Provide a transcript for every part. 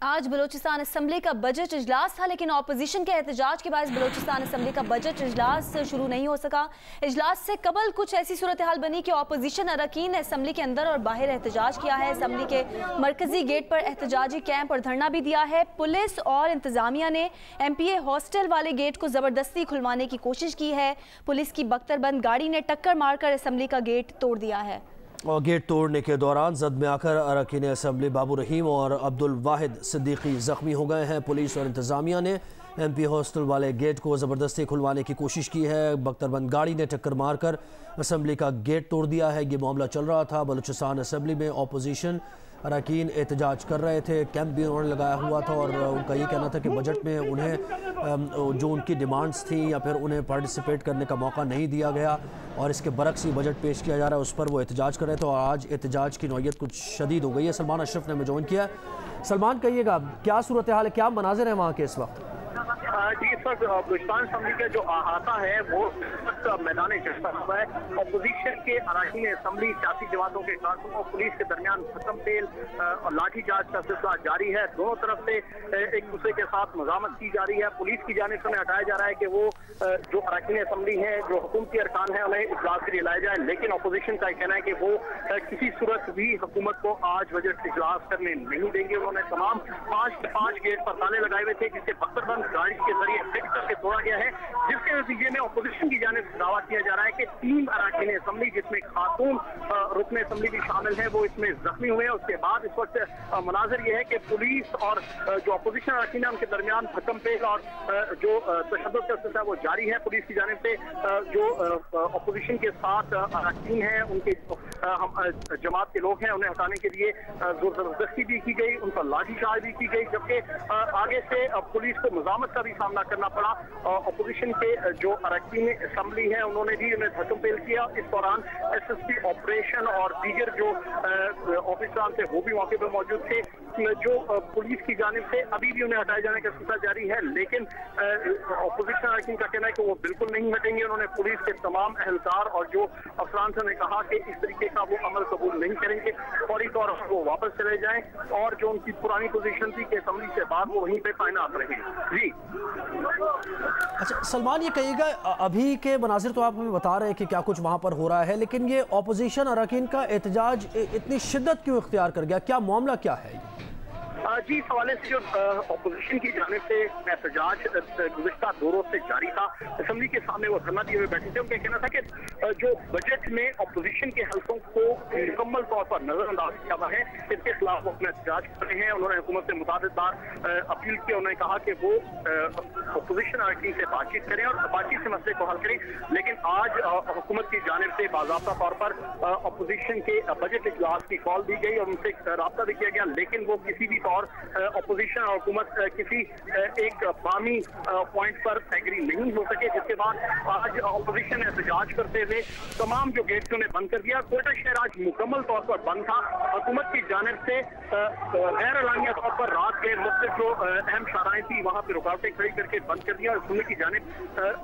आज बलूचिस्तान असम्बली का बजट इजलास था, लेकिन ऑपोजिशन के एहतजाज के बाद बलूचिस्तान असम्बली का बजट इजलास शुरू नहीं हो सका। इजलास से कबल कुछ ऐसी सूरत हाल बनी कि ऑपोजिशन अरकान ने असम्बली के अंदर और बाहर एहतजाज किया है। असम्बली के मरकजी गेट पर एहतजाजी कैंप और धरना भी दिया है। पुलिस और इंतजामिया ने MPA हॉस्टल वाले गेट को ज़बरदस्ती खुलवाने की कोशिश की है। पुलिस की बख्तरबंद गाड़ी ने टक्कर मारकर असम्बली का गेट तोड़ दिया है। और गेट तोड़ने के दौरान जद में आकर अरकान असम्बली बाबू रहीम और अब्दुल वाहिद सिद्दीकी जख्मी हो गए हैं। पुलिस और इंतजामिया ने MPA हॉस्टल वाले गेट को ज़बरदस्ती खुलवाने की कोशिश की है। बख्तरबंद गाड़ी ने टक्कर मारकर असम्बली का गेट तोड़ दिया है। ये मामला चल रहा था। बलूचिस्तान असम्बली में अपोजिशन अरकान एहतजाज कर रहे थे। कैंप भी उन्होंने लगाया हुआ था और उनका ये कहना था कि बजट में उन्हें जो उनकी डिमांड्स थी या फिर उन्हें पार्टिसिपेट करने का मौका नहीं दिया गया और इसके बरक्स ही बजट पेश किया जा रहा है, उस पर वो एहतजाज कर रहे थे। और आज एहतजाज की नौयत कुछ शदीद हो गई है। सलमान अशरफ ने हमें ज्वाइन किया। सलमान, कहिएगा क्या सूरत हाल है, क्या मनाजिर है वहाँ के इस वक्त? जी, इस वक्त बलूचिस्तान असम्बली का जो अहाता है वो मैदान जश्न हुआ है। अपोजिशन के अरकान असम्बली सियासी जमातों के कारकुनों और पुलिस के दरमियान खत्म तेल और लाठीचार्ज का सिलसिला जारी है। दोनों तरफ से एक दूसरे के साथ मजामत की जा रही है। पुलिस की जानिब से हटाया जा रहा है कि वो जो अरकान असम्बली है, जो हुकूमती अरकान है, उन्हें इजलास के लिए लाया जाए। लेकिन अपोजिशन का कहना है कि वो किसी सूरत भी हुकूमत को आज बजट इजलास करने नहीं देंगे। उन्होंने तमाम पाँच गेट पर ताले लगाए हुए थे, जिससे बख्तरबंद गाड़ी के जरिए फिट करके तोड़ा गया है, जिसके नतीजे में अपोजिशन की जानिब से दावा किया जा रहा है कि 3 अरकान असम्बली जिसमें खातून रुकन असम्बली भी शामिल है वो इसमें जख्मी हुए हैं। उसके बाद इस वक्त मनाजिर ये है कि पुलिस और जो अपोजिशन अरकान है उनके दरमियान भक्कम पेल और जो तशद्दुद का सिलसिला वो जारी है। पुलिस की जानिब से जो अपोजिशन के साथ अरकान है, उनके जमात के लोग हैं, उन्हें हटाने के लिए जोर जबरदस्ती भी की गई, उन पर लाठीचार्ज भी की गई, जबकि आगे से पुलिस को मजामत का भी सामना करना पड़ा। अपोजिशन के जो अरकान असम्बली है उन्होंने भी उन्हें धक्कम पेल किया। इस दौरान SSP ऑपरेशन और दीगर जो ऑफिसर थे वो भी मौके पर मौजूद थे। जो पुलिस की जानिब से अभी भी उन्हें हटाए जाने का सिलसिला जारी है, लेकिन अपोजिशन अरकान का कहना है कि वो बिल्कुल नहीं हटेंगे। उन्होंने पुलिस के तमाम एहलकार और जो अफसरान से कहा कि इस तरीके का वो अमल कबूल नहीं करेंगे, फौरी तौर पर वो वापस चले जाएं और जो उनकी पुरानी पोजीशन थी कि असम्बली से बाद वो वहीं पे तैनात रहे। जी अच्छा सलमान, ये कहिएगा अभी के मनाजिर तो आप हमें बता रहे हैं कि क्या कुछ वहाँ पर हो रहा है, लेकिन ये अपोजिशन अरकान का एहतजाज इतनी शिद्दत क्यों इख्तियार कर गया, क्या मामला क्या है? जी, इस हवाले से जो अपोजिशन की जानिब से एहतजाज गुज़िश्ता 2 रोज से जारी था। असम्बली के सामने वो धरना दिए हुए बैठे थे। उनका कहना था कि जो बजट में अपोजिशन के हलकों को मुकम्मल तौर पर नजरअंदाज किया हुआ है, इसके खिलाफ वो अपना एहतजाज कर रहे हैं। उन्होंने हुकूमत से मुताबिक बार अपील की। उन्होंने कहा कि वो अपोजिशन अरकान से बातचीत करें और बातचीत से मसले को हल करें। लेकिन आज हुकूमत की जानिब से बाज़ाब्ता तौर पर अपोजिशन के बजट इजलास की कॉल दी गई और उनसे रब्ता भी किया गया, लेकिन वो किसी भी और अपोजिशन और हुकूमत किसी एक बामी पॉइंट पर एग्री नहीं हो सके, जिसके बाद आज अपोजिशन एहतजाज करते हुए तमाम जो गेट उन्हें बंद कर दिया। कोयटा शहर आज मुकम्मल तौर पर बंद था। हुकूमत की जानिब से गैर एलानिया तौर पर रात के मुख्तलिफ जो अहम शाराएं थी वहाँ पर रुकावटें खड़ी करके बंद कर दिया और हुकूमत की जानिब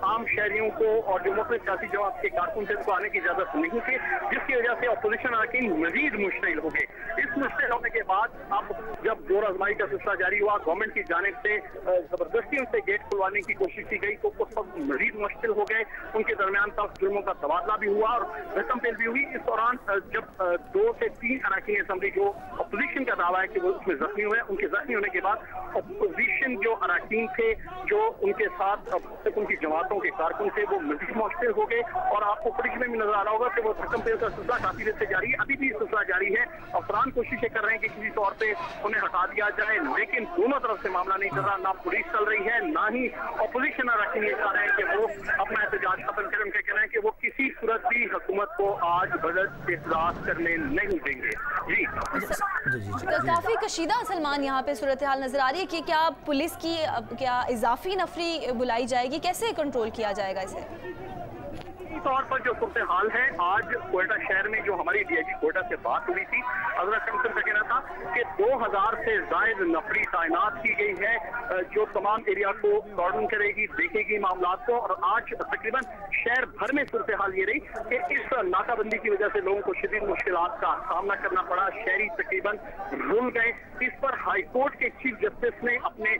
आम शहरियों को और जो मुख्तलिफ सियासी जमात के कारकुन थे उनको आने की इजाजत नहीं थी, जिसकी वजह से अपोजिशन अरकान मजीद मुश्तिल हो गए। इस मुश्तिल होने के बाद अब जब जोर आजमाई का सिलसिला जारी हुआ, गवर्नमेंट की जानिब से जबरदस्ती उनसे गेट खुलवाने की कोशिश की गई, तो उस वक्त मजीद मुश्किल हो गए। उनके दरमियान तक जुर्मों का तबादला भी हुआ और रकम पेल भी हुई। इस दौरान जब 2 से 3 अरकान असम्बली जो अपोजिशन का दावा है कि वो उसमें जख्मी हुए, उनके जख्मी होने के बाद अपोजिशन जो अरकान थे जो उनके साथ उनकी जमातों के कारकुन थे वो मजीद मुश्किल हो गए। और आपको फुटेज में भी नजर आ रहा होगा कि वो रकम पेल का सिलसिला काफी देर से जारी है, अभी भी सिलसिला जारी है। अफरान कोशिशें कर रहे हैं कि किसी तौर पर उन्हें हटा दिया जाए, लेकिन दोनों तरफ से मामला नहीं चल रहा। ना पुलिस चल रही है, ना ही अपोजिशन अरकान ये चाह रहे हैं कि वो अपना एहतजाज खत्म करें। उनका कहना है कि वो किसी सूरत भी हुकूमत को आज बजट इजलास करने नहीं देंगे। जी काफी कशीदा सलमान यहाँ पे सूरत हाल नजर आ रही है कि क्या पुलिस की क्या इजाफी नफरी बुलाई जाएगी, कैसे कंट्रोल किया जाएगा इसे? तौर पर जो सूरत हाल है, आज कोयटा शहर में जो हमारी डीआईजी कोयटा से बात हुई थी, हजरत शमसन का कहना था कि 2000 से जायद नफरी तैनात की गई है, जो तमाम एरिया को कॉर्डन करेगी, देखेगी मामला को। और आज तकरीबन शहर भर में सूरत हाल ये रही कि इस नाकाबंदी की वजह से लोगों को शदीद मुश्किलात का सामना करना पड़ा। शहरी तकरीबन रुल गए। इस पर हाईकोर्ट के चीफ जस्टिस ने अपने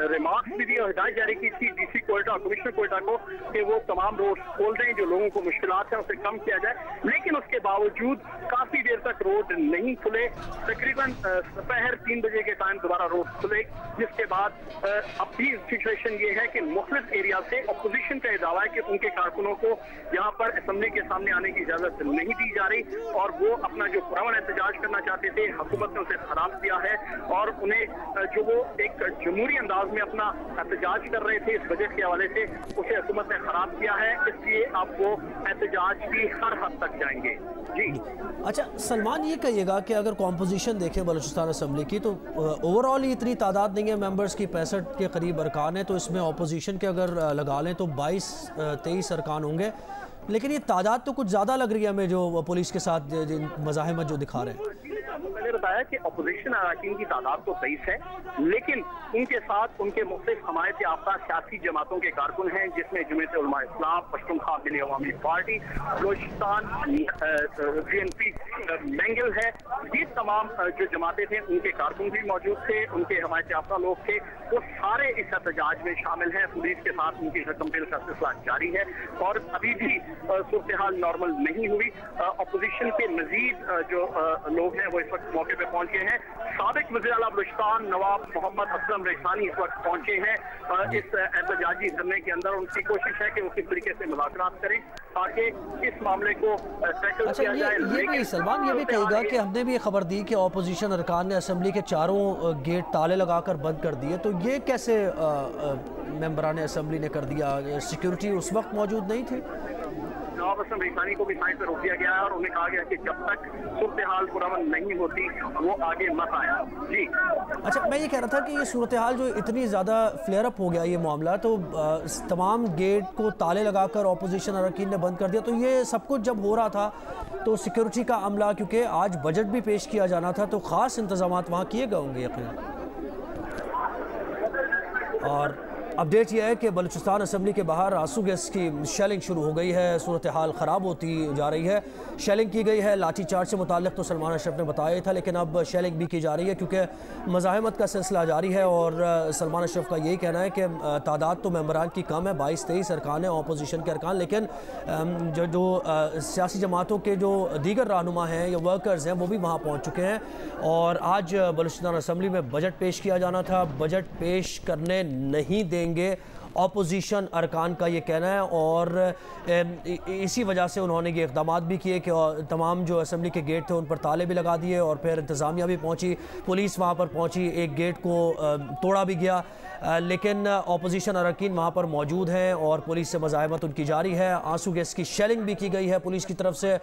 रिमार्क्स भी दिए और हिदायत जारी की थी डीसी कोयटा और कमिश्नर कोयटा को कि वो तमाम रोड खोल दें, जो लोगों को मुश्किलात है उसे कम किया जाए। लेकिन उसके बावजूद काफी देर तक रोड नहीं खुले। तकरीबन दोपहर 3 बजे के टाइम दोबारा रोड खुले, जिसके बाद अब भी सिचुएशन ये है कि मुख्तलिफ एरिया से अपोजिशन का दावा है कि उनके कारकुनों को यहाँ पर असेंबली के सामने आने की इजाजत नहीं दी जा रही और वो अपना जो पुरअमन एहतजाज करना चाहते थे, हुकूमत ने उसे खराब किया है और उन्हें जो वो एक जमहूरी अंदाज में अपना एहतजाज कर रहे थे इस बजट के हवाले से, उसे हुकूमत ने खराब किया है। इसलिए अब वो एहतजाज भी हर हद तक जाएंगे। जी अच्छा सलमान, ये कहिएगा कि अगर कॉम्पोजिशन देखें बलूचिस्तान असम्बली की तो ओवरऑल ही इतनी तादाद नहीं है मेंबर्स की, 65 के करीब अरकान है, तो इसमें अपोजिशन के अगर लगा लें तो 22-23 अरकान होंगे, लेकिन ये तादाद तो कुछ ज़्यादा लग रही है हमें जो पुलिस के साथ मज़ाहमत जो दिखा रहे हैं। मैंने बताया कि अपोजिशन अरकान की तादाद तो 23 है, लेकिन उनके साथ उनके मुख्तलिफ हमायत याफ्ता सियासी जमातों के कारकुन हैं, जिसमें जमीयत उलमा इस्लाम, पश्तूनख्वा मिली अवामी पार्टी, बलोचिस्तान GNP मैंगल है। ये तमाम जो जमातें थे उनके कारकुन भी मौजूद थे, उनके हमायत याफ्ता लोग थे, वो सारे इस एहतजाज में शामिल हैं। पुलिस के साथ उनकी कंपेल का सिलसिला जारी है और अभी भी सूरत हाल नॉर्मल नहीं हुई। अपोजिशन के मजीद जो लोग हैं वो इस वक्त मौके पे पहुंच गए हैं। साबिक वज़ीर आला बलूचिस्तान नवाब मोहम्मद असलम रेसानी इस वक्त पहुंचे हैं इस एहतजाजी धरने के अंदर। उनकी कोशिश है कि वो किस तरीके से मुज़ाकरात करें ताकि इस मामले को टैकल किया जाए। ये सलमान, ये भी कहेगा कि हमने भी खबर दी कि अपोजिशन अरकान ने असम्बली के चारों गेट ताले लगाकर बंद कर दिए, तो ये कैसे मेंबरान असम्बली ने कर दिया? सिक्योरिटी उस वक्त मौजूद नहीं थी? नवाब असलम रेसानी को भी साइड पर रोक दिया गया है और उन्हें कहा गया कि जब तक सूरत हाल पुरअमन नहीं होती वो आगे मत आया। जी अच्छा, मैं ये कह रहा था कि ये सूरत हाल जो इतनी ज़्यादा फ्लेयर अप हो गया ये मामला, तो तमाम गेट को ताले लगाकर अपोजिशन अरकान ने बंद कर दिया, तो ये सब कुछ जब हो रहा था तो सिक्योरिटी का अमला, क्योंकि आज बजट भी पेश किया जाना था, तो ख़ास इंतजाम वहाँ किए गए होंगे यकीनन। और अपडेट यह है कि बलूचिस्तान असम्बली के बाहर आंसू गैस की शेलिंग शुरू हो गई है, सूरत हाल ख़राब होती जा रही है। शेलिंग की गई है, लाठी चार्ज से मुताल्लिक़ तो सलमान अशरफ ने बताया था, लेकिन अब शेलिंग भी की जा रही है क्योंकि मज़ाहमत का सिलसिला जारी है। और सलमान अशरफ का यही कहना है कि तादाद तो मेंबरान की कम है, 22-23 अरकान है अपोजिशन के अरकान, लेकिन जो सियासी जमातों के जो दीगर रहनुमा हैं या वर्कर्स हैं वो भी वहाँ पहुँच चुके हैं। और आज बलूचिस्तान असम्बली में बजट पेश किया जाना था, बजट पेश करने नहीं देंगे अपोजिशन अरकान का ये कहना है। और इसी वजह से उन्होंने ये इक़दाम भी किए कि तमाम जो असम्बली के गेट थे उन पर ताले भी लगा दिए और फिर इंतज़ामिया भी पहुंची, पुलिस वहां पर पहुंची, एक गेट को तोड़ा भी गया, लेकिन अपोजिशन अरकान वहाँ पर मौजूद हैं और पुलिस से मज़ाहमत उनकी जारी है। आंसू गैस की शेलिंग भी की गई है पुलिस की तरफ से।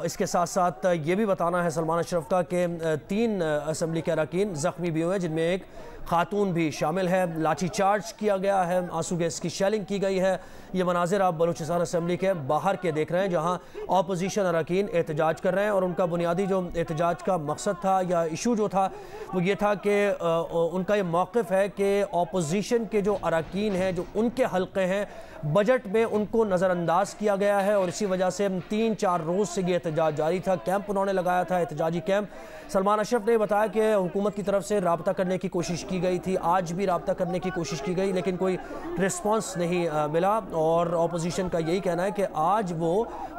इसके साथ साथ ये भी बताना है सलमान अशरफ का कि 3 असम्बली के अरकान ज़ख्मी भी हुए हैं, जिनमें एक खातून भी शामिल है। लाठी चार्ज किया गया है, आंसू गैस की शेलिंग की गई है। ये मनाजिर आप बलूचिस्तान असम्बली के बाहर के देख रहे हैं, जहाँ अपोजिशन अरकान एहतजाज कर रहे हैं और उनका बुनियादी जो एहतजाज का मकसद था या इशू जो था वो ये था कि उनका ये मौक़िफ़ है कि अपोजिशन के जो अरकान हैं, जो उनके हल्के हैं, बजट में उनको नज़रअंदाज किया गया है और इसी वजह से 3-4 रोज़ से ये एहतजाज जारी था। कैंप उन्होंने लगाया था, एहतजाजी कैंप। सलमान अशरफ ने बताया कि हुकूमत की तरफ से रब्ता करने की कोशिश की गई थी, आज भी रब्ता करने की कोशिश की गई, लेकिन कोई रिस्पांस नहीं मिला। और अपोजिशन का यही कहना है कि आज वो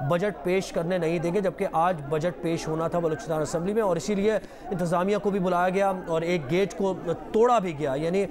बजट पेश करने नहीं देंगे, जबकि आज बजट पेश होना था बलूचिस्तान असम्बली में और इसीलिए इंतज़ामिया को भी बुलाया गया और एक गेट को तोड़ा भी गया, यानी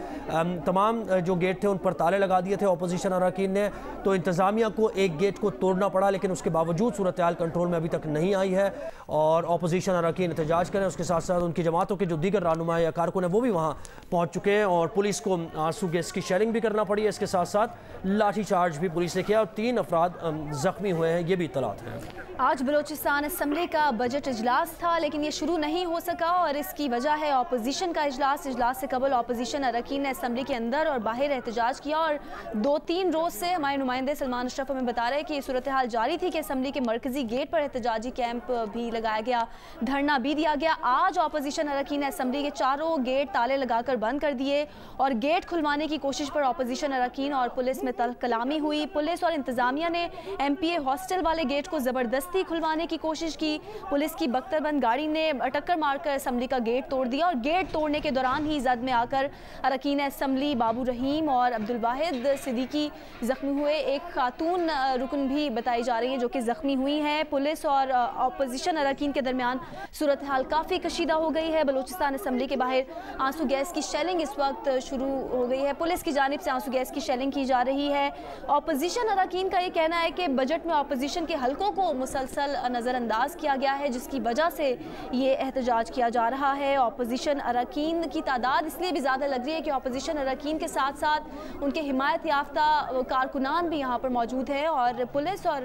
तमाम जो गेट थे उन पर ताले लगा दिए थे अपोजिशन अरकान ने, तो इंतज़ामिया को एक गेट को तोड़ना पड़ा। लेकिन उसके बावजूद सूरत हाल कंट्रोल में अभी तक नहीं आई है और अपोजिशन अरकान एहतजाज करें, उसके साथ साथ उनकी जमातों के जो दीगर रहनुमा या कारकुन हैं वो भी वहाँ पहुँच चुके हैं और पुलिस को आंसू गैस की शेलिंग भी करना पड़ी है। इसके साथ साथ लाठीचार्ज भी पुलिस ने किया और 3 अफराद जख्मी हुए हैं, ये भी इत्तलात हैं। आज बलूचिस्तान असम्बली का बजट इजलास था लेकिन ये शुरू नहीं हो सका और इसकी वजह है अपोजिशन का इजलास। इजलास से कबल अपोजिशन अरकान ने असम्बली के अंदर और बाहर एहतजाज किया और 2-3 रोज़ से हमारे नुमाइंदे सलमान अशरफ हमें बता रहे हैं कि ये सूरत हाल जारी थी कि असम्बली के मरकजी गेट पर एहतजाजी कैंप भी लगाया गया, धरना भी दिया गया। आज अपोजिशन अरकान ने असम्बली के चारों गेट ताले लगाकर बंद कर दिए और गेट खुलवाने की कोशिश पर अपोजिशन अरकान और पुलिस में कलामी हुई। पुलिस और इंतजामिया ने MPA हॉस्टल वाले गेट को ज़बरदस्ती खुलवाने की कोशिश की। पुलिस की बख्तरबंद गाड़ी ने टक्कर मारकर असम्बली का गेट तोड़ दिया और गेट तोड़ने के दौरान ही जद में आकर अरकान असम्बली बाबू रहीम और अब्दुल वाहिद सिद्दीकी जख्मी हुए। एक खातून रुकन भी बताई जा रही है जो कि जख्मी हुई है। पुलिस और अपोजिशन अरकान के दरमियान सूरत हाल काफ़ी कशीदा हो गई है। बलूचिस्तान असम्बली के बाहर आंसू गैस की शेलिंग इस वक्त शुरू हो गई है। पुलिस की जानिब से आंसू गैस की शेलिंग की जा रही है। अपोजिशन अरकान का ये कहना है कि बजट में अपोजिशन के हलकों को मुसलसल नज़रअंदाज किया गया है जिसकी वजह से ये एहतजाज किया जा रहा है। अपोजिशन अरकान की तादाद इसलिए भी ज़्यादा लग रही है कि अपोजिशन अरकान के साथ साथ उनके हिमायत याफ्ता कारकुनान भी यहाँ पर मौजूद है और पुलिस और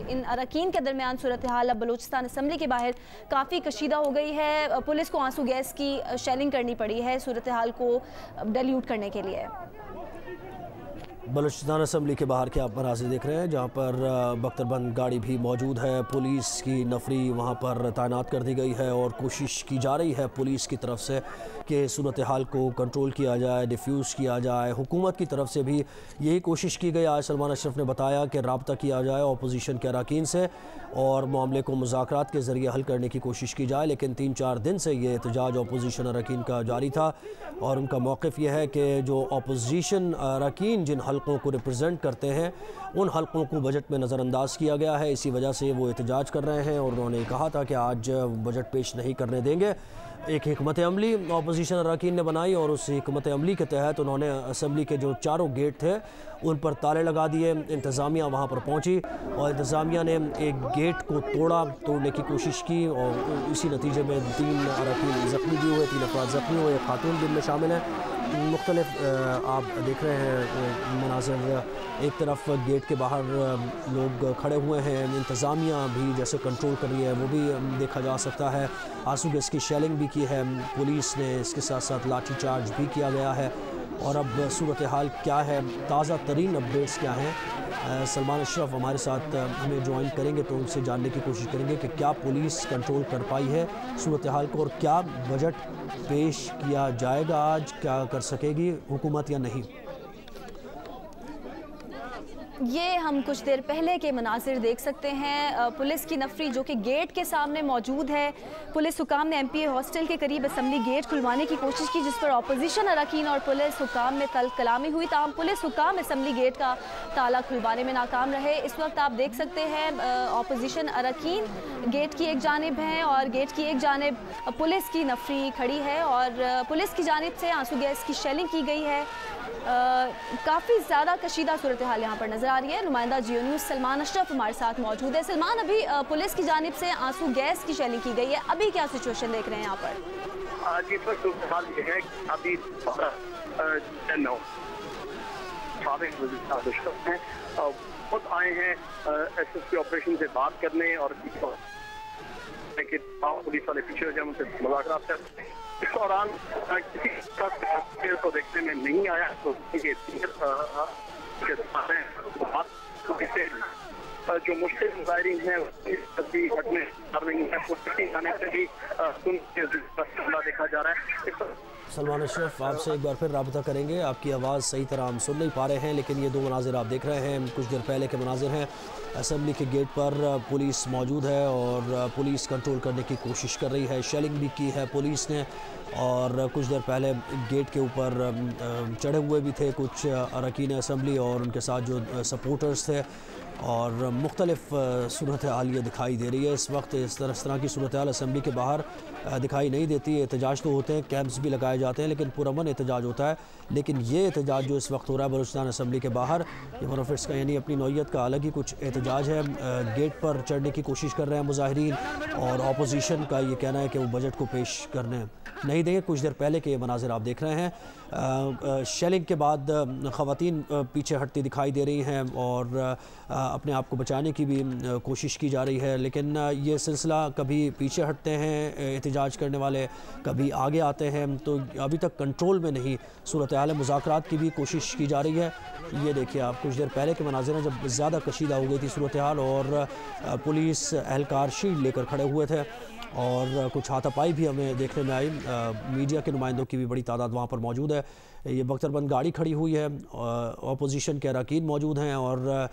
इन अरकान के दरमियान सूरत हाल अब बलूचिस्तान असम्बली के बाहर काफ़ी कशीदा हो गई है। पुलिस को आंसू गैस की शेलिंग करनी पड़ी है सूरत हाल को डाइल्यूट करने के लिए। बलूचिस्तान असम्बली के बाहर के आप मनाज़िर देख रहे हैं जहाँ पर बख्तरबंद गाड़ी भी मौजूद है। पुलिस की नफरी वहाँ पर तैनात कर दी गई है और कोशिश की जा रही है पुलिस की तरफ से कि सूरत हाल को कंट्रोल किया जाए, डिफ्यूज़ किया जाए। हुकूमत की तरफ से भी यही कोशिश की गई। आज सलमान अशरफ ने बताया कि रब्ता किया जाए अपोजिशन के अरकान से और मामले को मुज़ाकरात के ज़रिए हल करने की कोशिश की जाए, लेकिन 3-4 दिन से ये एहतजाज अपोजिशन अरकान का जारी था और उनका मौक़िफ़ यह है कि जो अपोजिशन अरकान जिन हलकों को रिप्रेजेंट करते हैं उन हलकों को बजट में नज़रअंदाज किया गया है, इसी वजह से वो एहतजाज कर रहे हैं और उन्होंने कहा था कि आज बजट पेश नहीं करने देंगे। एक हिकमत अमली अपोजिशन अरकान ने बनाई और उस हिकमत अमली के तहत उन्होंने असम्बली के जो चारों गेट थे उन पर ताले लगा दिए। इंतज़ामिया वहाँ पर पहुँची और इंतज़ामिया ने एक गेट को तोड़ने की कोशिश की और इसी नतीजे में 3 अरकान ज़ख्मी भी हुए, 3 अफराद ज़ख्मी हुए, एक खातून भी इनमें शामिल है। मुख्तलिफ आप देख रहे हैं मनाज़िर, एक तरफ गेट के बाहर लोग खड़े हुए हैं, इंतज़ामिया भी जैसे कंट्रोल कर रही है वो भी देखा जा सकता है। आंसू गैस की शेलिंग भी की है पुलिस ने, इसके साथ साथ लाठी चार्ज भी किया गया है। और अब सूरत हाल क्या है, ताज़ा तरीन अपडेट्स क्या हैं, सलमान अशरफ हमारे साथ हमें ज्वाइन करेंगे तो उनसे जानने की कोशिश करेंगे कि क्या पुलिस कंट्रोल कर पाई है सूरत हाल को और क्या बजट पेश किया जाएगा आज, क्या कर सकेगी हुकूमत या नहीं। ये हम कुछ देर पहले के मनाजिर देख सकते हैं। पुलिस की नफरी जो कि गेट के सामने मौजूद है। पुलिस हुकाम ने MPA हॉस्टल के करीब असम्बली गेट खुलवाने की कोशिश की जिस पर अपोजिशन अरकान और पुलिस हुकाम में कलामी हुई। ताहम पुलिस हुकाम असम्बली गेट का ताला खुलवाने में नाकाम रहे। इस वक्त आप देख सकते हैं अपोजिशन अरकान गेट की एक जानिब हैं और गेट की एक जानिब पुलिस की नफरी खड़ी है और पुलिस की जानिब से आंसू गैस की शेलिंग की गई है। काफ़ी ज़्यादा कशीदा सूरत हाल यहाँ पर नज़र आ रही है। नुमाइंदा जियो न्यूज़ सलमान अशरफ हमारे साथ मौजूद है। सलमान, अभी पुलिस की जानिब से आंसू गैस की शेलिंग की गई है, अभी क्या सिचुएशन देख रहे हैं यहाँ पर? जी सर, सूरत हाल ये है अभी खुद आए हैं SSP ऑपरेशन से बात करने और पुलिस वाले पीछे हो जाए उनसे मुलाकात करते हैं। इस दौरान किसी को देखने में नहीं आया तो जो मुश्किल मुजाहिरीन है हटने जाने से भी देखा जा रहा है। सलमान अशरफ, आपसे एक बार फिर रब्ता करेंगे, आपकी आवाज़ सही तरह हम सुन नहीं पा रहे हैं, लेकिन ये 2 मनाजिर आप देख रहे हैं, कुछ देर पहले के मनाजिर हैं। असम्बली के गेट पर पुलिस मौजूद है और पुलिस कंट्रोल करने की कोशिश कर रही है, शेलिंग भी की है पुलिस ने और कुछ देर पहले गेट के ऊपर चढ़े हुए भी थे कुछ अरकान असम्बली और उनके साथ जो सपोर्टर्स थे और मुख्तलिफ सूरत हाल ये दिखाई दे रही है इस वक्त। इस तरह की सूरत हाल असम्बली के बाहर दिखाई नहीं देती। एहतजाज तो होते हैं, कैंप्स भी लगाए जाते हैं, लेकिन पुरअमन एहतजाज होता है। लेकिन ये एहतजाज जो इस वक्त हो रहा है बलूचिस्तान असम्बली के बाहर, ये वन ऑफ इट्स का यानी अपनी नौइयत का अलग ही कुछ एहतजाज है। गेट पर चढ़ने की कोशिश कर रहे हैं मुजाहिरीन, और अपोजिशन का ये कहना है कि वो बजट को पेश करने नहीं देंगे। कुछ देर पहले के ये मनाजिर आप देख रहे हैं। शेलिंग के बाद ख़वातीन पीछे हटती दिखाई दे रही हैं और अपने आप को बचाने की भी कोशिश की जा रही है, लेकिन ये सिलसिला कभी पीछे हटते हैं एहतजाज करने वाले, कभी आगे आते हैं, तो अभी तक कंट्रोल में नहीं सूरत हाल। मुज़ाकरात की भी कोशिश की जा रही है। ये देखिए आप, कुछ देर पहले के मनाजिर हैं जब ज़्यादा कशीदा हो गई थी सूरत हाल और पुलिस एहलकार शील्ड लेकर खड़े हुए थे और कुछ हाथापाई भी हमें देखने में आई। मीडिया के नुमाइंदों की भी बड़ी तादाद वहाँ पर मौजूद है। ये बख्तरबंद गाड़ी खड़ी हुई है, अपोजिशन के अरकान मौजूद हैं और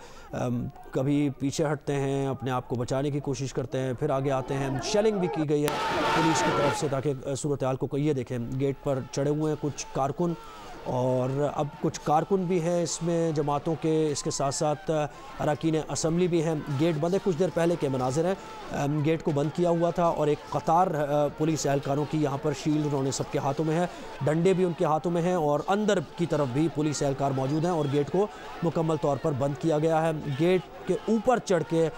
कभी पीछे हटते हैं, अपने आप को बचाने की कोशिश करते हैं, फिर आगे आते हैं। शेलिंग भी की गई है पुलिस की तरफ से ताकि सूरत हाल को ये देखें। गेट पर चढ़े हुए हैं कुछ कारकुन और अब कुछ कारकुन भी हैं इसमें जमातों के, इसके साथ साथ अरकान असम्बली भी हैं। गेट बंद है, कुछ देर पहले के मनाजिर हैं। गेट को बंद किया हुआ था और एक कतार पुलिस एहलकारों की यहाँ पर शील्ड उन्होंने सबके हाथों में है, डंडे भी उनके हाथों में हैं और अंदर की तरफ भी पुलिस एहलकार मौजूद हैं और गेट को मुकम्मल तौर पर बंद किया गया है। गेट के ऊपर चढ़ के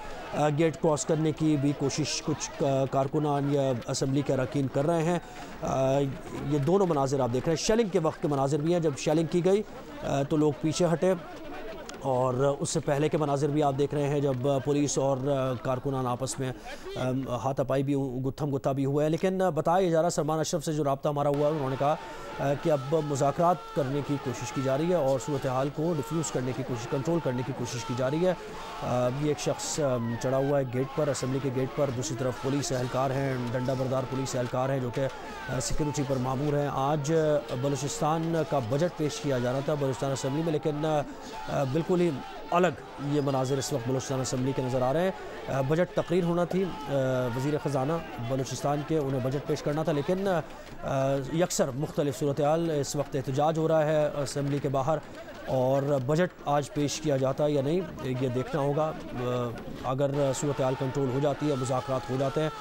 गेट क्रॉस करने की भी कोशिश कुछ कारकुनान या असम्बली के अरकान कर रहे हैं। ये दोनों मनाजिर आप देख रहे हैं। शेलिंग के वक्त के मनाजिर भी हैं, जब शेलिंग की गई तो लोग पीछे हटे, और उससे पहले के मनाजिर भी आप देख रहे हैं जब पुलिस और कारकुनान आपस में हाथापाई भी, गुत्थम गुत्था भी हुआ है। लेकिन बताया जा रहा, सलमान अशरफ से जो रब्ता हमारा हुआ है उन्होंने कहा कि अब मुज़ाकरात करने की कोशिश की जा रही है और सूरत हाल को डिफ्यूज़ करने की कोशिश, कंट्रोल करने की कोशिश की जा रही है। ये एक शख्स चढ़ा हुआ है गेट पर, असम्बली के गेट पर। दूसरी तरफ पुलिस एहलकार हैं, डंडा बरदार पुलिस एहलकार हैं जो कि सिक्योरिटी पर मामूर हैं। आज बलूचिस्तान का बजट पेश किया जा रहा था बलूचिस्तान असम्बली में, लेकिन बिल्कुल ही अलग ये मनाजिर इस वक्त बलूचिस्तान असम्बली के नज़र आ रहे हैं। बजट तकरीर होना थी, वज़ीर ख़जाना बलूचिस्तान के, उन्हें बजट पेश करना था, लेकिन यकसर मुख्तलिफ सूरत हाल। इस वक्त एहतजाज हो रहा है असम्बली के बाहर और बजट आज पेश किया जाता है या नहीं ये देखना होगा। अगर सूरत हाल कंट्रोल हो जाती है, मुज़ाकरात हो जाते हैं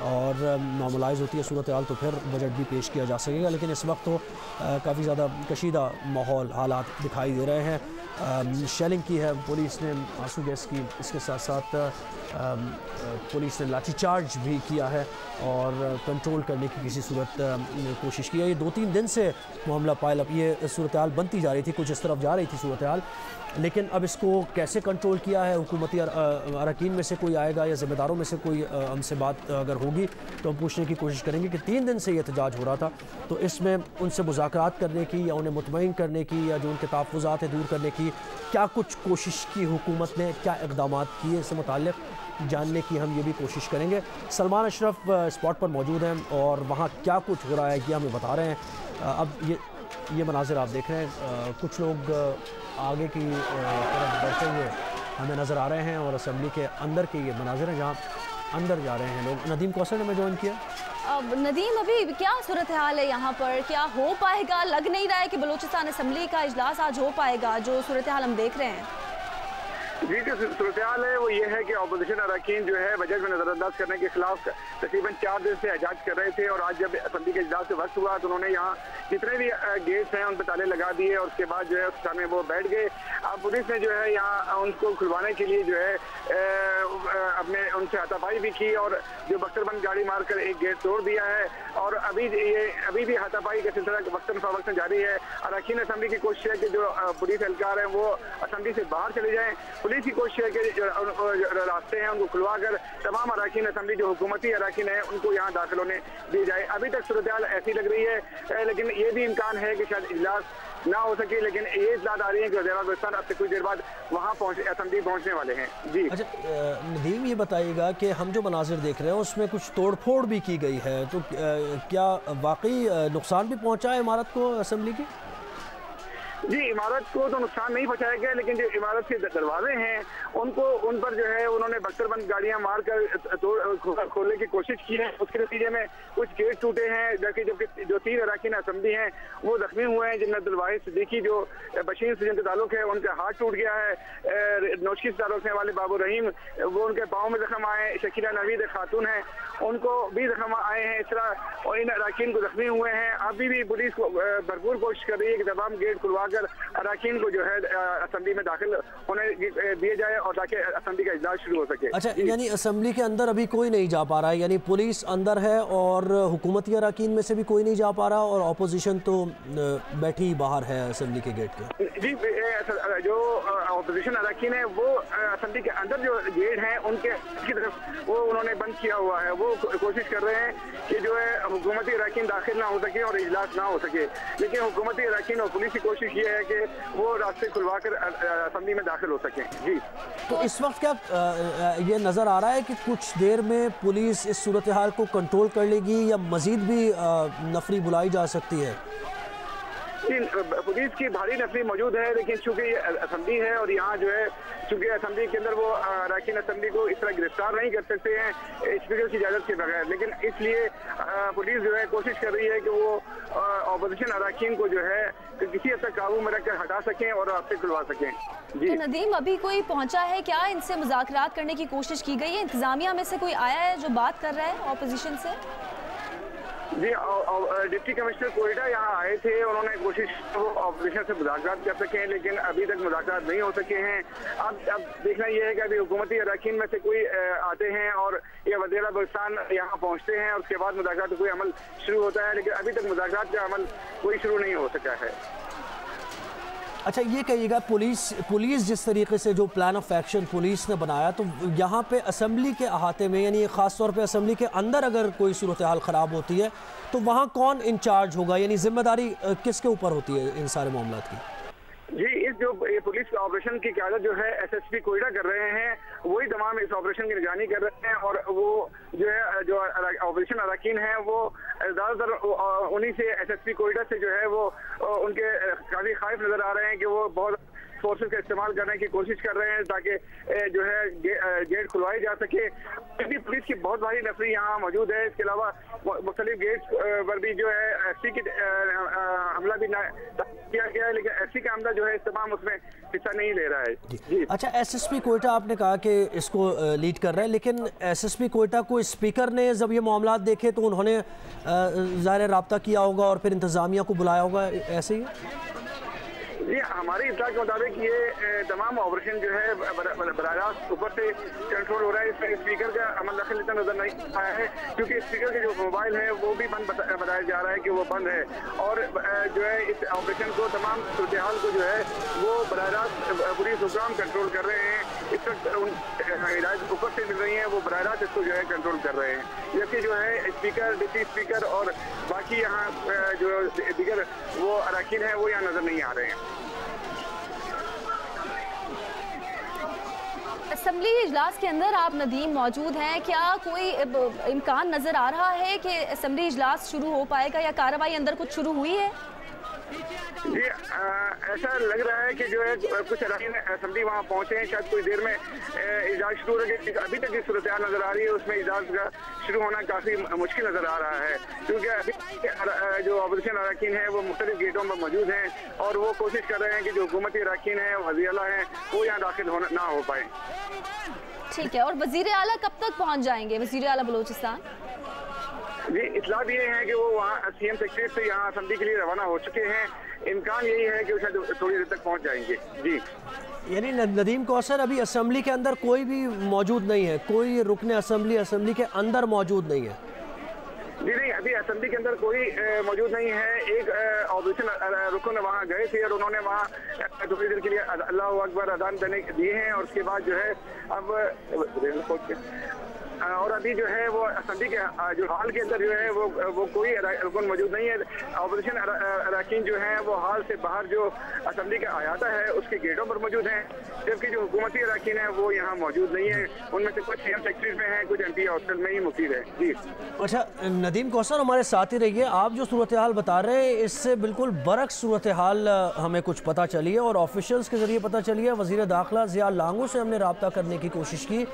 और नॉर्मलाइज होती है सूरत हाल, तो फिर बजट भी पेश किया जा सकेगा। लेकिन इस वक्त तो काफ़ी ज़्यादा कशीदा माहौल हालात दिखाई दे रहे हैं। शेलिंग की है पुलिस ने, आंसू गैस की, इसके साथ साथ पुलिस ने लाठीचार्ज भी किया है और कंट्रोल करने की किसी सूरत कोशिश की है। ये 2-3 दिन से मामला पायल अप, ये सूरत हाल बनती जा रही थी, कुछ इस तरफ जा रही थी सूरत हाल, लेकिन अब इसको कैसे कंट्रोल किया है हुकूमती अरकान में से कोई आएगा या ज़िम्मेदारों में से कोई हमसे बात अगर होगी तो हम पूछने की कोशिश करेंगे कि 3 दिन से ये एहतजाज हो रहा था, तो इसमें उनसे मुज़ाकरात करने की या उन्हें मुतमईन करने की या जो उनके तहफ़्फ़ुज़ात हैं दूर करने की क्या कुछ कोशिश की हुकूमत ने, क्या इक़दामात किए, इससे मुताल्लिक़ जानने की हम ये भी कोशिश करेंगे। सलमान अशरफ स्पॉट पर मौजूद हैं और वहाँ क्या कुछ हो रहा है ये हमें बता रहे हैं। अब ये मनाजिर आप देख रहे हैं, कुछ लोग आगे की तरफ बढ़ते हुए हमें नज़र आ रहे हैं और असम्बली के अंदर के ये मनाजिर हैं जहाँ अंदर जा रहे हैं लोग। नदीम कौसर ने हमें ज्वाइन किया। नदीम, अभी क्या सूरत हाल है यहाँ पर? क्या हो पाएगा? लग नहीं रहा है कि बलूचिस्तान असम्बली का इजलास आज हो पाएगा, जो सूरत हाल हम देख रहे हैं। जी, जो सूरत हाल है वो ये है कि अपोजिशन अरकान जो है बजट में नजरअंदाज करने के खिलाफ तकरीबन 4 दिन से एहतजाज कर रहे थे और आज जब असम्बली के इजलास से वक्त हुआ तो उन्होंने यहाँ जितने भी गेट्स हैं उन पर ताले लगा दिए और उसके बाद जो है उस समय वो बैठ गए। अब पुलिस ने जो है यहाँ उनको खुलवाने के लिए जो है अपने उनसे हाथापाई भी की और जो बख्तरबंद गाड़ी मारकर एक गेट तोड़ दिया है और अभी भी हाथापाई का सिलसिला वक्तन फवक्तन जारी है। अरकान असम्बली की कोशिश है कि जो पुलिस एहलकार हैं वो असम्बली से बाहर चले जाएँ। पुलिस की कोशिश है कि जो रास्ते हैं उनको खुलवा कर तमाम अरकान असम्बली जो हुकूमती अरकान है उनको यहाँ दाखिल होने दी जाए। अभी तक सूरत हाल ऐसी लग रही है, लेकिन ये भी इम्कान है कि शायद इजलास ना हो सके, लेकिन ये इतलात आ रही है कि वज़ीर बलूचिस्तान अब से कुछ देर बाद वहाँ असम्बली पहुँचने वाले हैं। जी अच्छा नदीम, ये बताइएगा कि हम जो मनाजिर देख रहे हैं उसमें कुछ तोड़ फोड़ भी की गई है, तो क्या वाकई नुकसान भी पहुँचा है इमारत को असम्बली की? जी, इमारत को तो नुकसान नहीं पहुंचाया गया, लेकिन जो इमारत के दरवाजे हैं उनको उन पर जो है उन्होंने बख्तरबंद गाड़ियां मारकर खोलने की कोशिश की है। उसके नतीजे में कुछ गेट टूटे हैं, जबकि जो 3 अरकान असम्बली हैं वो जख्मी हुए हैं, जिनमें अब्दुल वाहिद सिद्दीकी जो बशीर से जिनका ताल्लुक है उनका हाथ टूट गया है। नौशकी से ताल्लुक है वाले बाबू रहीम वो उनके पाँव में जख्म आए। शकीला नवीद खातून है उनको भी जख्म आए हैं। इस तरह और इन अरकान को जख्मी हुए हैं। अभी भी पुलिस को भरपूर कोशिश कर रही है कि तमाम गेट खुलवाकर अरकान को जो है असेंबली में दाखिल होने दिए जाए और ताकि असेंबली का इजलास शुरू हो सके। अच्छा, यानी असेंबली के अंदर अभी कोई नहीं जा पा रहा है, यानी पुलिस अंदर है और हुकूमती अरकान में से भी कोई नहीं जा पा रहा और अपोजिशन तो बैठी बाहर है असेंबली के गेट के। जी, जो अपोजिशन अरकान है वो असेंबली के अंदर जो गेट हैं उनके की तरफ वो उन्होंने बंद किया हुआ है। वो कोशिश कर रहे हैं कि जो है हुकूमती अरकान दाखिल ना हो सके और इजलास ना हो सके, लेकिन हुकूमती अरकान और पुलिस की कोशिश ये है कि वो रास्ते खुलवाकर असेंबली में दाखिल हो सकें। जी, तो इस वक्त क्या ये नज़र आ रहा है कि कुछ देर में पुलिस इस सूरत हाल को कंट्रोल कर लेगी या मजीद भी नफरी बुलाई जा सकती है? पुलिस की भारी नफरी मौजूद है, लेकिन चूंकि ये असेंबली है और यहाँ जो है चूंकि असेंबली के अंदर वो अरकान असेंबली को इस तरह गिरफ्तार नहीं कर सकते हैं स्पीकर की इजाज़त के बगैर, लेकिन इसलिए पुलिस जो है कोशिश कर रही है कि वो अपोजिशन अरकान को जो है किसी हद तक काबू में रखकर हटा सकें और रास्ते खुलवा सकें। जी, तो नदीम अभी कोई पहुंचा है क्या? इनसे मुज़ाकरात करने की कोशिश की गई है? इंतजामिया में से कोई आया है जो बात कर रहा है अपोजिशन से? जी, डिप्टी कमिश्नर कोयटा यहाँ आए थे, उन्होंने कोशिश वो ऑपोजिशन से मुज़ाकरात कर सके, लेकिन अभी तक मुज़ाकरात नहीं हो सके हैं। अब देखना यह है कि अभी हुकूमती अरकान में से कोई आते हैं और ये वज़ीर बलूचिस्तान यहाँ पहुँचते हैं और उसके बाद मुज़ाकरात कोई अमल शुरू होता है, लेकिन अभी तक मुज़ाकरात का अमल कोई शुरू नहीं हो सका है। अच्छा, ये कहिएगा पुलिस जिस तरीके से जो प्लान ऑफ एक्शन पुलिस ने बनाया, तो यहाँ पे असेंबली के अहाते में यानी ख़ास तौर पे असेंबली के अंदर अगर कोई सूरत हाल ख़राब होती है तो वहाँ कौन इंचार्ज होगा, यानी जिम्मेदारी किसके ऊपर होती है इन सारे मामलों की? जी, इस जो पुलिस ऑपरेशन की क़यादत जो है SSP कोयटा कर रहे हैं, वही तमाम इस ऑपरेशन की निगरानी कर रहे हैं और वो जो है जो ऑपरेशन अरकान है वो ज़्यादातर उन्हीं से SSP कोयटा से जो है वो उनके काफ़ी खाइफ नज़र आ रहे हैं कि वो बहुत फोर्सेस का इस्तेमाल करने की कोशिश कर रहे हैं ताकि जो है गेट खुलवाई जा सके। अभी पुलिस की बहुत भारी नफरी यहाँ मौजूद है। इसके अलावा मुख्तलिफ गेट्स पर भी जो है SC की हमला भी किया गया है, लेकिन SC का हमला जो है इस तमाम उसमें हिस्सा नहीं ले रहा है। जी, अच्छा, SSP कोयटा आपने कहा कि इसको लीड कर रहे हैं, लेकिन SSP कोयटा को स्पीकर ने जब ये मामला देखे तो उन्होंने ज़ाहिर रब्ता किया होगा और फिर इंतज़ामिया को बुलाया होगा, ऐसे ही? जी, हमारी इत्तला के मुताबिक ये तमाम ऑपरेशन जो है बराह रास्त ऊपर से कंट्रोल हो रहा है। इसमें स्पीकर का अमल दखल इतना नजर नहीं आया है, क्योंकि स्पीकर के जो मोबाइल है वो भी बंद बताया जा रहा है कि वो बंद है और जो है इस ऑपरेशन को तमाम सूरत हाल को जो है वो बराह रास्त पुलिस हुकाम कंट्रोल कर रहे हैं। इस वक्त हिदायत ऊपर से मिल रही हैं, वो बराह रास्त इसको जो है कंट्रोल कर रहे हैं, जबकि जो है स्पीकर, डिप्टी स्पीकर और बाकी यहाँ जो दीगर वो अरकान है वो यहाँ नजर नहीं आ रहे हैं। असेंबली इजलास के अंदर आप नदीम मौजूद हैं, क्या कोई इम्कान नज़र आ रहा है कि असेंबली इजलास शुरू हो पाएगा या कार्रवाई अंदर कुछ शुरू हुई है? जी, ऐसा लग रहा है कि जो है कुछ अरकान असेंबली वहाँ पहुँचे हैं, शायद कुछ देर में इजलास शुरू हो गए। अभी तक जिस सूरत हाल नज़र आ रही है उसमें इजलास का शुरू होना काफ़ी मुश्किल नज़र आ रहा है, क्योंकि अभी जो अपोजिशन अरकान है वो मुख्तलिफ गेटों पर मौजूद हैं और वो कोशिश कर रहे हैं कि जो हुकूमती अरकान हैं, वज़ीर आला हैं, वो यहाँ दाखिल ना हो पाए। ठीक है, और वज़ीर आला कब तक पहुँच जाएंगे, वज़ीर आला बलूचिस्तान? जी, इतला ये है कि वो वहाँ CM सेक्रेटरीट से यहाँ असेंबली के लिए रवाना हो चुके हैं। इम्कान यही है कि वो शायद थोड़ी देर तक पहुँच जाएंगे। जी, यानी नदीम कौसर अभी असेंबली के अंदर कोई भी मौजूद नहीं है, कोई रुकने असेंबली के अंदर मौजूद नहीं है? जी नहीं, अभी असेंबली के अंदर कोई मौजूद नहीं है। एक ऑपोजिशन रुकन वहाँ गए थे और उन्होंने वहाँ थोड़ी देर के लिए अल्लाह अकबर अजान देने दिए हैं और उसके बाद जो है अब और अभी जो है वो असेंबली के जो हॉल के अंदर जो है वो कोई रुकन मौजूद नहीं है। अपोजिशन अरकान जो है वो हॉल से बाहर जो असेंबली का अहाता है उसके गेटों पर मौजूद हैं, जबकि जो हुकूमती अरकान है वो यहाँ मौजूद नहीं है। उनमें से कुछ सीएम सेक्रेटरीज में है, कुछ MP हॉस्टल में ही मुकीम है। जी अच्छा, नदीम कौसर हमारे साथ ही रहिए। आप जो सूरत हाल बता रहे हैं इससे बिल्कुल बरक्स सूरत हाल हमें कुछ पता चली है और ऑफिशियल्स के जरिए पता चली है। वज़ीर दाखिला ज़िया लांगो से हमने रब्ता करने की कोशिश की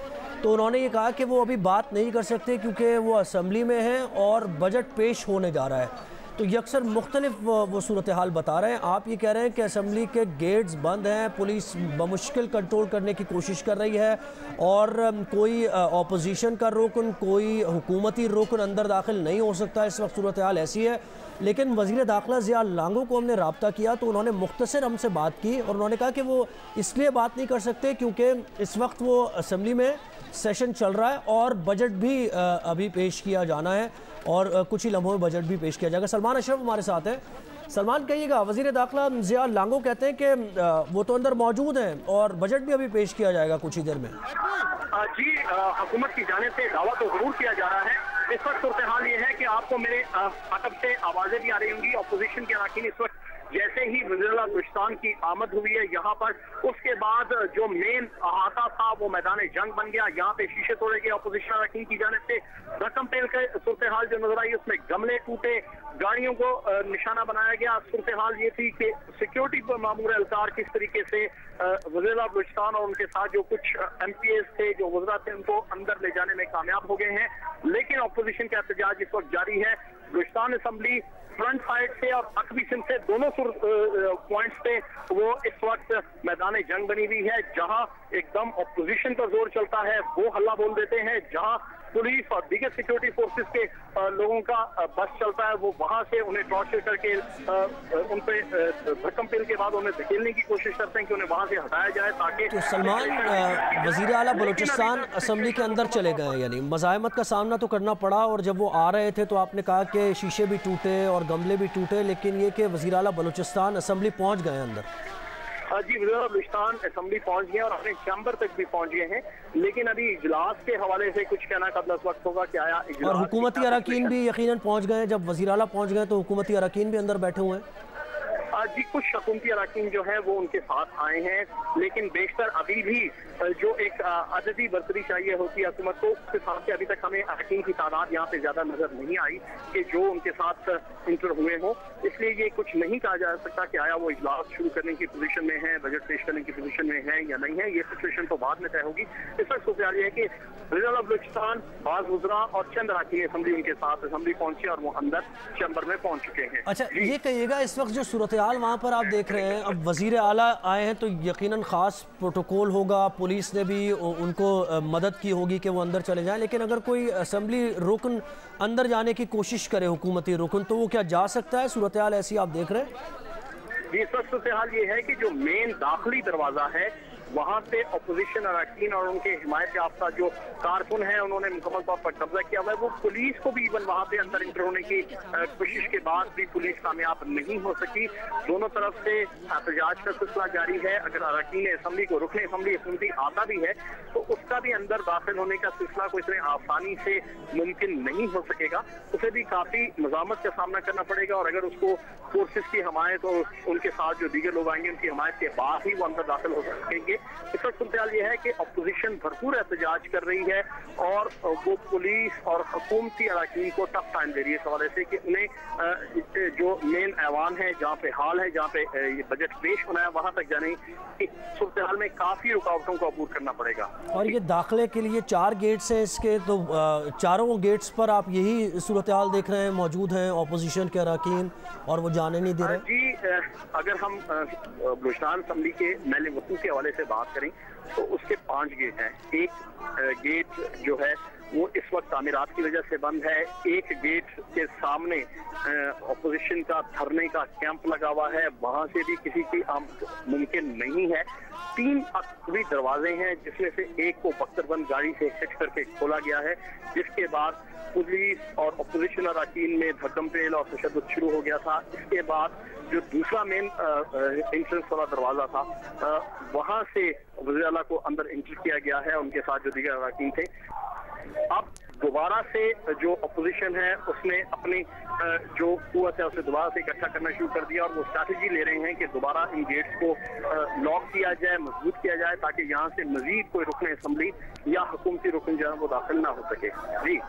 तो उन्होंने ये कहा कि वो अभी बात नहीं कर सकते क्योंकि वो असम्बली में हैं और बजट पेश होने जा रहा है। तो यकसर मुख्तलिफ वो सूरत हाल बता रहे हैं। आप ये कह रहे हैं कि असम्बली के गेट्स बंद हैं, पुलिस बमुश्किल कंट्रोल करने की कोशिश कर रही है और कोई अपोजिशन का रुकन, कोई हुकूमती रुकन अंदर दाखिल नहीं हो सकता। इस वक्त सूरत हाल ऐसी है। लेकिन वज़ीर दाखिला ज़िया लांगो को हमने रब्ता किया तो उन्होंने मुख्तसर हमसे बात की और उन्होंने कहा कि वो इसलिए बात नहीं कर सकते क्योंकि इस वक्त वो असम्बली में सेशन चल रहा है और बजट भी अभी पेश किया जाना है और कुछ ही लम्हों में बजट भी पेश किया जाएगा। सलमान अशरफ हमारे साथ हैं। सलमान, कहिएगा, वज़ीर दाखिला ज़िया लांगो कहते हैं कि वो तो अंदर मौजूद हैं और बजट भी अभी पेश किया जाएगा कुछ ही देर में। जी, हुकूमत की जानिब से दावा तो जरूर किया जा रहा है। इस वक्त सूरत हाल ये है कि आपको मेरे अतब से आवाज़ें भी आ रही होंगी। अपोजिशन के अरकान इस वक्त जैसे ही वज़ीर बलूचिस्तान की आमद हुई है यहाँ पर, उसके बाद जो मेन अहाता था वो मैदान जंग बन गया। यहाँ पे शीशे तोड़े गए अपोजिशन अरकान की जानिब से। रकम पेल के सूरत हाल जो नजर आई उसमें गमले टूटे, गाड़ियों को निशाना बनाया गया। सूरत हाल ये थी कि सिक्योरिटी पर मामूर एहलकार किस तरीके से वज़ीर बलूचिस्तान और उनके साथ जो कुछ MPs थे, जो वज़रा थे, उनको अंदर ले जाने में कामयाब हो गए हैं। लेकिन अपोजिशन का एहतजाज इस वक्त जारी है। बलूचिस्तान असम्बली फ्रंट साइड से और अकबी सिंध से दोनों पॉइंट्स पे वो इस वक्त मैदान जंग बनी हुई है। जहां एकदम अपोजिशन का जोर चलता है वो हल्ला बोल देते हैं, जहां पुलिस और दीगर सिक्योरिटी फोर्सेस के लोगों का बस चलता है वो वहां से उन्हें टॉर्चर करके उन पे धक्कम पेल के बाद उन्हें धकेलने की कोशिश करते हैं कि उन्हें वहां से हटाया जाए ताकि। तो सलमान, वज़ीर आला बलूचिस्तान असम्बली के अंदर चले गए, यानी मज़ाहमत का सामना तो करना पड़ा और जब वो आ रहे थे तो आपने कहा कि शीशे भी टूटे और गमले भी टूटे, लेकिन ये कि वज़ीर आला बलूचिस्तान असम्बली पहुँच गए अंदर। जी, वज़ीर बलूचिस्तान असम्बली पहुंच गए और अपने चैम्बर तक भी पहुंच गए हैं, लेकिन अभी इजलास के हवाले से कुछ कहना कबल वक्त होगा कि आया इजलास। और हुकूमती अरकान भी यकीनन पहुंच गए। जब वज़ीर आला पहुंच गए तो हुकूमती अरकान भी अंदर बैठे हुए हैं। जी, कुछ हुकूमती अरकान जो है वो उनके साथ आए हैं, लेकिन बेशतर अभी भी जो एक अददी बर्तरी चाहिए होती है हुकूमत को, उसके हिसाब से अभी तक हमें अरकान की तादाद यहाँ पे ज्यादा नजर नहीं आई कि जो उनके साथ इंटर हुए हों। इसलिए ये कुछ नहीं कहा जा सकता कि आया वो इजलास शुरू करने की पोजीशन में है, बजट पेश करने की पोजीशन में है या नहीं है। ये सिचुएशन तो बाद में तय होगी। इस वक्त सूरत हाल है कि वज़ीर बलूचिस्तान, बाज़ वज़रा और चंद अरकान असम्बली उनके साथ असम्बली पहुंचे और वो अंदर चैम्बर में पहुंच चुके हैं। अच्छा, ये कहिएगा, इस वक्त जो सूरत हाल वहाँ पर आप देख रहे हैं, अब वज़ीर आला आए हैं तो यकीनन ख़ास प्रोटोकॉल होगा, पुलिस ने भी उनको मदद की होगी कि वो अंदर चले जाएं, लेकिन अगर कोई असम्बली रुकन अंदर जाने की कोशिश करे, हुकूमती रुकन, तो वो क्या जा सकता है? सूरत हाल ऐसी आप देख रहे हैं। जी, इस वक्त सूरत हाल ये है कि जो मेन दाखिली दरवाजा है वहां पे अपोजिशन अरकान और उनके हिमायत याफ्ता जो कारकुन हैं उन्होंने मुकम्मल तौर पर कब्जा किया हुआ है। वो पुलिस को भी इवन वहां पे अंदर इंटर होने की कोशिश के बाद भी पुलिस कामयाब नहीं हो सकी। दोनों तरफ से एहतजाज का सिलसिला जारी है। अगर अरकान असम्बली को रुकने असम्बली आता भी है तो उसका भी अंदर दाखिल होने का सिलसिला कोई इतने आसानी से मुमकिन नहीं हो सकेगा। उसे भी काफी मज़ामत का सामना करना पड़ेगा और अगर उसको फोर्सेस की हमायत और उनके साथ जो दीगर लोग आएंगे उनकी हमायत के बाद ही वो अंदर दाखिल हो सकेंगे। इस वक्त सूरत ये है कि अपोजिशन भरपूर एहतजाज कर रही है और वो पुलिस और हुकूमती अरकान को टफ टाइम दे रही है इस हवाले से कि उन्हें जो मेन ऐवान है, जहाँ पे हाल है, जहाँ पे ये बजट पेश होना है, वहां तक जाने की सूरत हाल में काफी रुकावटों को अबूर करना पड़ेगा। और ये दाखिले के लिए 4 गेट्स हैं इसके, तो चारों गेट्स पर आप यही सूरत हाल देख रहे हैं, मौजूद हैं अपोजिशन के अरकान और वो जाने नहीं दे रहे। जी, अगर हम बलूचिस्तान असम्बली के महल वकूफ के हवाले से बात करें तो उसके 5 गेट हैं। एक गेट जो है वो इस वक्त तामीरात की वजह से बंद है। एक गेट के सामने अपोजिशन का धरने का कैंप लगा हुआ है, वहां से भी किसी की आमद मुमकिन नहीं है। 3 अकबी दरवाजे हैं जिसमें से एक को बख्तरबंद गाड़ी से हिट करके खोला गया है, जिसके बाद पुलिस और अपोजिशन अरकान में धक्कम पेल और तशद्दुद शुरू हो गया था। इसके बाद जो दूसरा मेन एंट्रेंस वाला दरवाजा था वहां से वज़ीर आला को अंदर एंटर किया गया है, उनके साथ जो दीगर अरकान थे। अब दोबारा से जो अपोजिशन है उसने अपनी जो कुव्वत है उसे दोबारा से इकट्ठा करना शुरू कर दिया और वो स्ट्रैटेजी ले रहे हैं कि दोबारा इन गेट्स को लॉक किया जाए, मजबूत किया जाए, ताकि यहाँ से मजीद कोई रुकन असम्बली या हुकूमती रुकन जो है वो दाखिल ना हो सके। जी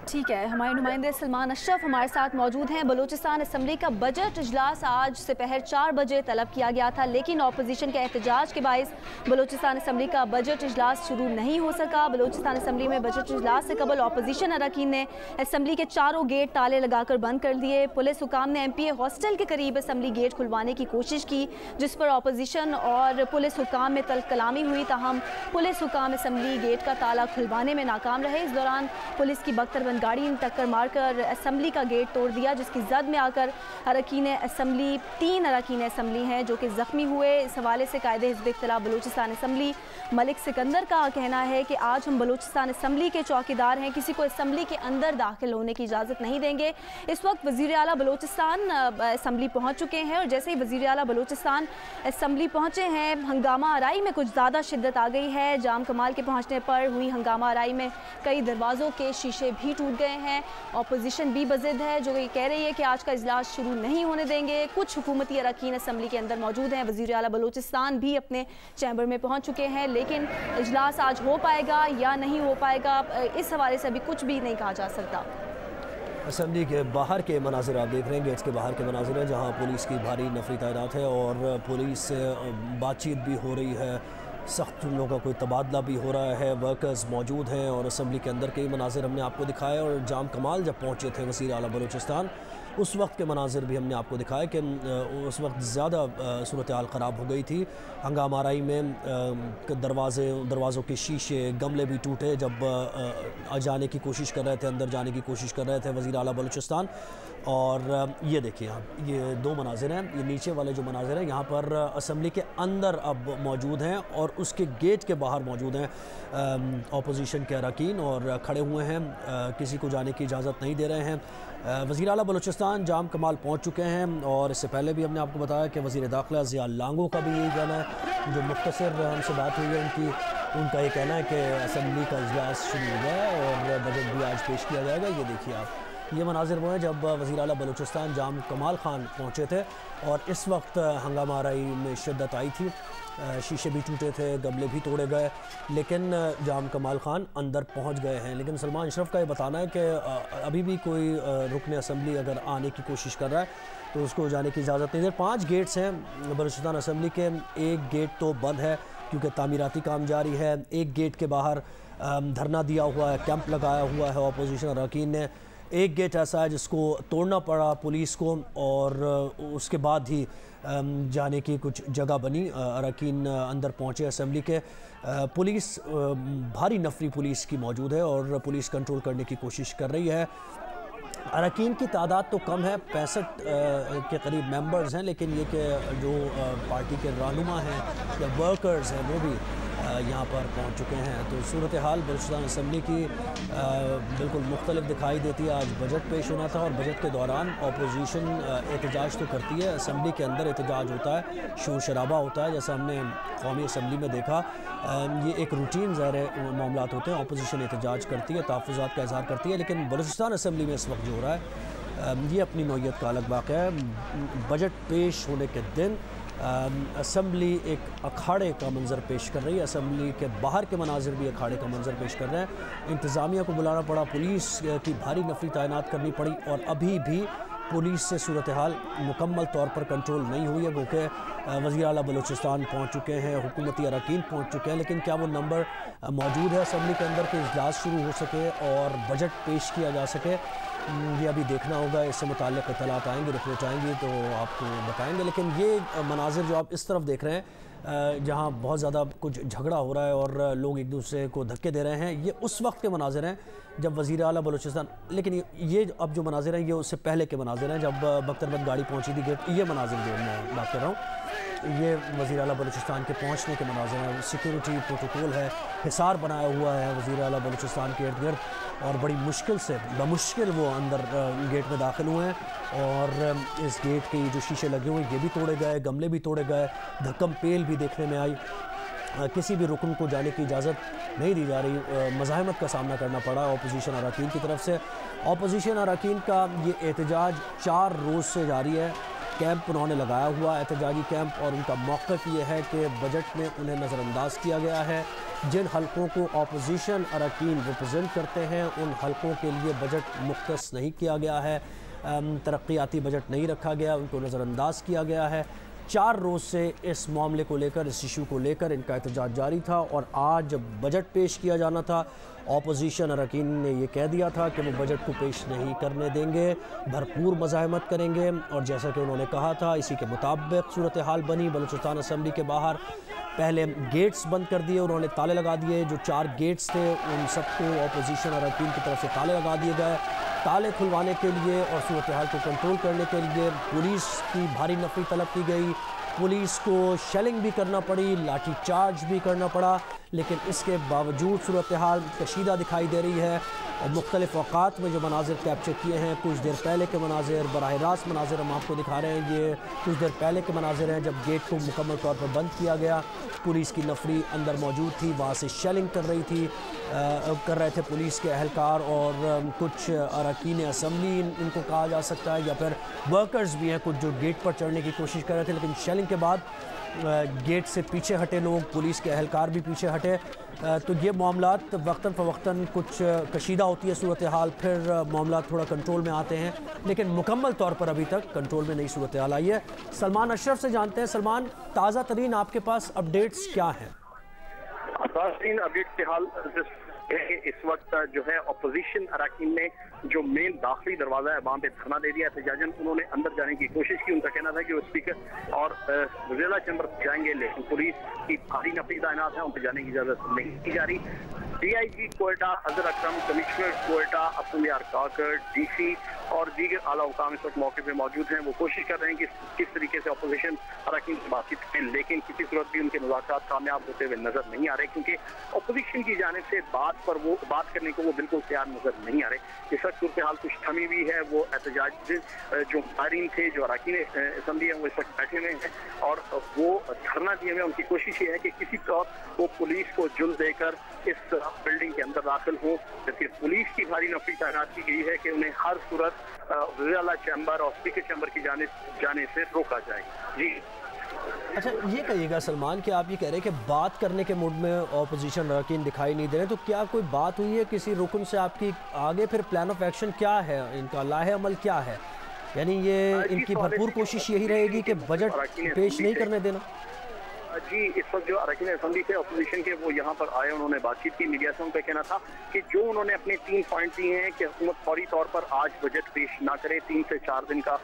ठीक है, हमारे नुमाइंदे सलमान अशरफ हमारे साथ मौजूद हैं। बलूचिस्तान असम्बली का बजट इजलास आज दोपहर 4 बजे तलब किया गया था, लेकिन अपोजिशन के एहतजाज के बायस बलूचिस्तान असम्बली का बजट इजलास शुरू नहीं हो सका। बलूचिस्तान असम्बली में बजट इजलास से कबल अपोजिशन अरकान ने असम्बली के चारों गेट ताले लगाकर बंद कर दिए। पुलिस हुकाम ने MPA हॉस्टल के करीब असम्बली गेट खुलवाने की कोशिश की, जिस पर अपोजिशन और पुलिस हुकाम में तल्ख कलामी हुई, ताहम पुलिस हुकाम असम्बली गेट का ताला खुलवाने में नाकाम रहे। इस दौरान पुलिस की बख्तरबंद गाड़ी ने टक्कर मारकर असम्बली का गेट तोड़ दिया, जिसकी जद में आकर अरकान असम्बली 3 अरकान असम्बली हैं जो कि ज़ख्मी हुए। इस हवाले से कायदे हिज़्ब इख्तिलाफ बलूचिस्तान असम्बली मलिक सिकंदर का कहना है कि आज हम बलूचिस्तान असम्बली के चौकीदार हैं, किसी को असम्बली के अंदर दाखिल होने की इजाज़त नहीं देंगे। इस वक्त वज़ीर आला बलूचिस्तान असम्बली पहुँच चुके हैं और जैसे ही वज़ीर आला बलूचिस्तान असम्बली पहुँचे हैं, हंगामा आराई में कुछ ज़्यादा शिद्दत आ गई है। जाम कमाल के पहुँचने पर हुई हंगामा आराई में कई दरवाज़ों के शीशे भी टूट गए हैं। अपोजिशन भी बज़िद है जो ये कह रही है कि आज का इजलास शुरू नहीं होने देंगे। कुछ हुकूमती अरकान असम्बली के अंदर मौजूद हैं। वज़ीर आला बलूचिस्तान भी अपने चैम्बर में पहुँच चुके हैं, लेकिन इजलास आज हो पाएगा या नहीं हो पाएगा, इस हवाले से अभी कुछ भी नहीं कहा जा सकता। असम्बली के बाहर के मनाजिर आप देख रहे हैं, गेट्स के बाहर के मनाजिर हैं जहाँ पुलिस की भारी नफरी तैनात है और पुलिस से बातचीत भी हो रही है, सख्त लोगों का कोई तबादला भी हो रहा है, वर्कर्स मौजूद हैं और असम्बली के अंदर कई मनाजिर हमने आपको दिखाए। और जाम कमाल जब पहुँचे थे वज़ीर आला बलूचिस्तान, उस वक्त के मनाजिर भी हमने आपको दिखाए कि उस वक्त ज़्यादा सूरत हाल ख़राब हो गई थी। हंगामा आराई में दरवाज़ों के शीशे, गमले भी टूटे जब जाने की कोशिश कर रहे थे, अंदर जाने की कोशिश कर रहे थे वज़ीर आला बलूचिस्तान। और ये देखिए आप, ये 2 मनाजिर हैं। ये नीचे वाले जो मनाजिर हैं यहाँ पर असम्बली के अंदर अब मौजूद हैं और उसके गेट के बाहर मौजूद हैं अपोजिशन के अरकान और खड़े हुए हैं, किसी को जाने की इजाज़त नहीं दे रहे हैं। वज़ीर आला बलूचिस्तान जाम कमाल पहुँच चुके हैं और इससे पहले भी हमने आपको बताया कि वज़ीर दाखिला ज़िया लांगो का भी यही कहना है। जो मुख्तसर हमसे बात हुई है उनका ये कहना है कि असम्बली का इजलास शुरू हो गया और बजट भी आज पेश किया जाएगा। ये देखिए आप, ये मनाजिर वो हैं जब वज़ीर आला बलूचिस्तान जाम कमाल खान पहुँचे थे और इस वक्त हंगामा आराई में शिद्दत आई थी, शीशे भी टूटे थे, गमले भी तोड़े गए, लेकिन जाम कमाल खान अंदर पहुंच गए हैं। लेकिन सलमान अशरफ का ये बताना है कि अभी भी कोई रुकन असम्बली अगर आने की कोशिश कर रहा है तो उसको जाने की इजाज़त नहीं है। 5 गेट्स हैं बलूचिस्तान असम्बली के, एक गेट तो बंद है क्योंकि तामीराती काम जारी है, एक गेट के बाहर धरना दिया हुआ है, कैंप लगाया हुआ है अपोजिशन अरकान ने, एक गेट ऐसा है जिसको तोड़ना पड़ा पुलिस को और उसके बाद ही जाने की कुछ जगह बनी, अरकान अंदर पहुँचे असम्बली के। पुलिस भारी नफरी पुलिस की मौजूद है और पुलिस कंट्रोल करने की कोशिश कर रही है। अरकान की तादाद तो कम है, 65 के करीब मेंबर्स हैं, लेकिन ये कि जो पार्टी के रहनुमा हैं या वर्कर्स हैं वो भी यहाँ पर पहुँच चुके हैं। तो सूरत हाल बलूचिस्तान असम्बली की बिल्कुल मुख्तलिफ दिखाई देती है। आज बजट पेश होना था और बजट के दौरान अपोजिशन एहतजाज तो करती है, असम्बली के अंदर एहतजाज होता है, शोर शराबा होता है, जैसा हमने कौमी असम्बली में देखा। ये एक रूटीन ज़ाहिर मामला होते हैं, अपोजिशन एहतजाज करती है, तहफ़्फ़ुज़ात का इज़हार करती है, लेकिन बलूचिस्तान असम्बली में इस वक्त जो हो रहा है ये अपनी नौइयत का अलग वाक़या है। बजट पेश होने के दिन असम्बली एक अखाड़े का मंजर पेश कर रही है, असम्बली के बाहर के मनाजिर भी अखाड़े का मंजर पेश कर रहे हैं। इंतज़ामिया को बुलाना पड़ा, पुलिस की भारी नफरी तैनात करनी पड़ी और अभी भी पुलिस से सूरत हाल मुकम्मल तौर पर कंट्रोल नहीं हुई है, क्योंकि वज़ीर आला बलूचिस्तान पहुँच चुके हैं, हुकूमती अरकान पहुँच चुके हैं, लेकिन क्या वो नंबर मौजूद है असम्बली के अंदर कि इजलास शुरू हो सके और बजट पेश किया जा सके, ये अभी देखना होगा। इससे मुताल्लिक़ इत्तलात आएंगी, रिपोर्ट आएंगी तो आपको बताएंगे। लेकिन ये मनाजिर जो आप इस तरफ देख रहे हैं जहाँ बहुत ज़्यादा कुछ झगड़ा हो रहा है और लोग एक दूसरे को धक्के दे रहे हैं, ये उस वक्त के मनाजिर हैं जब वज़ीर आला बलूचिस्तान, लेकिन ये अब जो मनाजिर हैं ये उससे पहले के मनाजिर हैं जब बख्तरबंद गाड़ी पहुँची थी गेट। ये मनाजिर जो मैं बात कर रहा हूँ ये वज़ीर आला बलूचिस्तान के पहुँचने के मनाजिर हैं। सिक्योरिटी प्रोटोकॉल है, हिसार बनाया हुआ है वज़ीर आला बलूचिस्तान के इर्द गिर्द और बड़ी मुश्किल से बमुश्किल वो अंदर गेट में दाखिल हुए हैं और इस गेट के जो शीशे लगे हुए ये भी तोड़े गए, गमले भी तोड़े गए, धक्कम पेल भी देखने में आई। किसी भी रुकन को जाने की इजाज़त नहीं दी जा रही। मज़ाहमत का सामना करना पड़ा अपोजिशन अरकान की तरफ से। अपोजिशन अरकान का ये एहतजाज 4 रोज़ से जारी है। कैंप उन्होंने लगाया हुआ एहतजाजी कैंप, और उनका मौक़िफ़ ये है कि बजट में उन्हें नज़रअंदाज किया गया है। जिन हलकों को अपोजिशन अरकान रिप्रजेंट करते हैं उन हलकों के लिए बजट मुख्तस नहीं किया गया है, तरक्याती बजट नहीं रखा गया, उनको नज़रअंदाज किया गया है। 4 रोज़ से इस मामले को लेकर, इस इशू को लेकर इनका एहतजाज जारी था, और आज जब बजट पेश किया जाना था अपोजिशन अरकान ने यह कह दिया था कि वो बजट को पेश नहीं करने देंगे, भरपूर मज़ाहमत करेंगे। और जैसा कि उन्होंने कहा था इसी के मुताबिक सूरत हाल बनी। बलूचिस्तान असम्बली के बाहर पहले गेट्स बंद कर दिए, उन्होंने ताले लगा दिए। जो 4 गेट्स थे उन सबको अपोजिशन अरकान की तरफ से ताले लगा दिए गए। ताले खुलवाने के लिए और सूरत हाल को कंट्रोल करने के लिए पुलिस की भारी नफरी तलब की गई। पुलिस को शेलिंग भी करना पड़ी, लाठी चार्ज भी करना पड़ा, लेकिन इसके बावजूद सूरत हाल कशीदा दिखाई दे रही है। और मुख्तलिफ़ औक़ात में जो मनाजिर कैप्चर किए हैं, कुछ देर पहले के मनाजिर, बराह रास्त मनाजिर हम आपको दिखा रहे हैं। ये कुछ देर पहले के मनाजिर हैं जब गेट को मुकम्मल तौर पर बंद किया गया। पुलिस की नफरी अंदर मौजूद थी, वहाँ से शेलिंग कर रहे थे पुलिस के अहलकार, और कुछ अरकान असम्बली इनको कहा जा सकता है, या फिर वर्कर्स भी हैं कुछ जो गेट पर चढ़ने की कोशिश कर रहे थे। लेकिन शेलिंग के बाद गेट से पीछे हटे लोग, पुलिस के अहलकार भी पीछे हटे। तो ये मामलात वक्तन फ़वक्तन कुछ कशीदा होती है सूरत हाल, फिर मामलात थोड़ा कंट्रोल में आते हैं, लेकिन मुकम्मल तौर पर अभी तक कंट्रोल में नहीं सूरत हाल आई है। सलमान अशरफ से जानते हैं। सलमान, ताज़ा तरीन आपके पास अपडेट्स क्या हैं? ताज़ा तरीन अपडेट के हाल इस वक्त जो है अपोजिशन अरकान ने जो मेन दाखिली दरवाज़ा है वहाँ पे धरना दे दिया एहतजाजन। उन्होंने अंदर जाने की कोशिश की। उनका कहना था कि वो स्पीकर और वज़ीर चैम्बर जाएंगे, लेकिन पुलिस की भारी नफरी तैनात है, उन पर जाने की इजाज़त नहीं दी जा रही। DIG कोयटा अजहर अकरम, कमिश्नर कोयटा अब्दुल यार काकर, DC और दीगर आला हुकाम इस वक्त मौके पर मौजूद हैं। वो कोशिश कर रहे हैं कि किस तरीके से अपोजिशन अरकान से बातचीत करें, लेकिन किसी सूरत भी उनके मुज़ाकरात कामयाब होते हुए नजर नहीं आ रहे, क्योंकि अपोजिशन की जानिब से बात करने को वो बिल्कुल तैयार नजर नहीं आ रहे। इस वक्त सूरत हाल कुछ थमी हुई है। वो एहतजाज जो माहरीन थे, जो अरकान असम्बली है, वो इस वक्त बैठे हुए हैं और वो धरना दिए हुए। उनकी कोशिश ये है कि किसी तौर वो पुलिस को जुल्म देकर इस बिल्डिंग के अंदर दाखिल हो, जबकि पुलिस की भारी नफरी तैनात की गई है कि उन्हें हर सूरत वज़ीर चैम्बर और स्पीकर चैम्बर की जाने से रोका जाए। जी अच्छा, ये कहिएगा सलमान कि आप ये कह रहे हैं कि बात करने के मूड में अपोजिशन अरकान दिखाई नहीं दे रहे, तो क्या कोई बात हुई है किसी रुकन से आपकी? आगे फिर प्लान ऑफ एक्शन क्या है इनका, लाहे अमल क्या है? यानी ये इनकी भरपूर कोशिश यही रहेगी कि बजट पेश नहीं करने देना? जी, इस वक्त जो अरकान असम्बली थे अपोजिशन के, वो यहाँ पर आए, उन्होंने बातचीत की मीडिया से। उनका कहना था कि जो उन्होंने अपने 3 पॉइंट दिए हैं कि हुकूमत फौरी तौर पर आज बजट पेश ना करे, 3 से 4 दिन का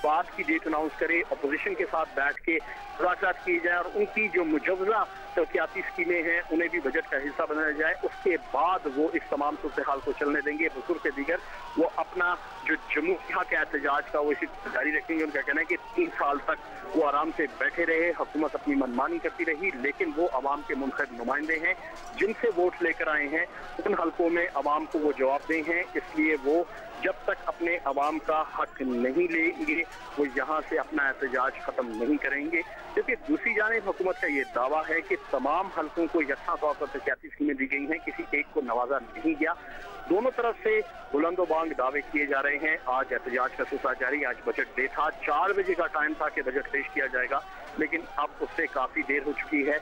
बाद की डेट अनाउंस करे, अपोजिशन के साथ बैठ के मुलाकात की जाए और उनकी जो मुजवजा तरक्याती स्कीमें हैं उन्हें भी बजट का हिस्सा बनाया जाए। उसके बाद वो इस तमाम सूरत हाल को चलने देंगे। बसूर के दीगर वो अपना जो जमहूरिया के एहतजाज का वो इसी जारी रखेंगे। उनका कहना है कि 3 साल तक वो आराम से बैठे रहे, हुकूमत अपनी मनमानी करती रही, लेकिन वो अवाम के मुंतखब नुमाइंदे हैं जिनसे वोट लेकर आए हैं। उन हलकों में अवाम को वो जवाबदेह हैं, इसलिए वो जब तक अपने अवाम का हक नहीं लेंगे वो यहाँ से अपना एहतजाज खत्म नहीं करेंगे। क्योंकि दूसरी जानिब हुकूमत का ये दावा है कि तमाम हलकों को यकसा तौर पर तरक्याती स्कीमें दी गई हैं, किसी एक को नवाजा नहीं गया। दोनों तरफ से बुलंदोबांग दावे किए जा रहे हैं। आज एहतजाज का सिलसिला जारी। आज बजट डे था, 4 बजे का टाइम था कि बजट पेश किया जाएगा, लेकिन अब उससे काफी देर हो चुकी है,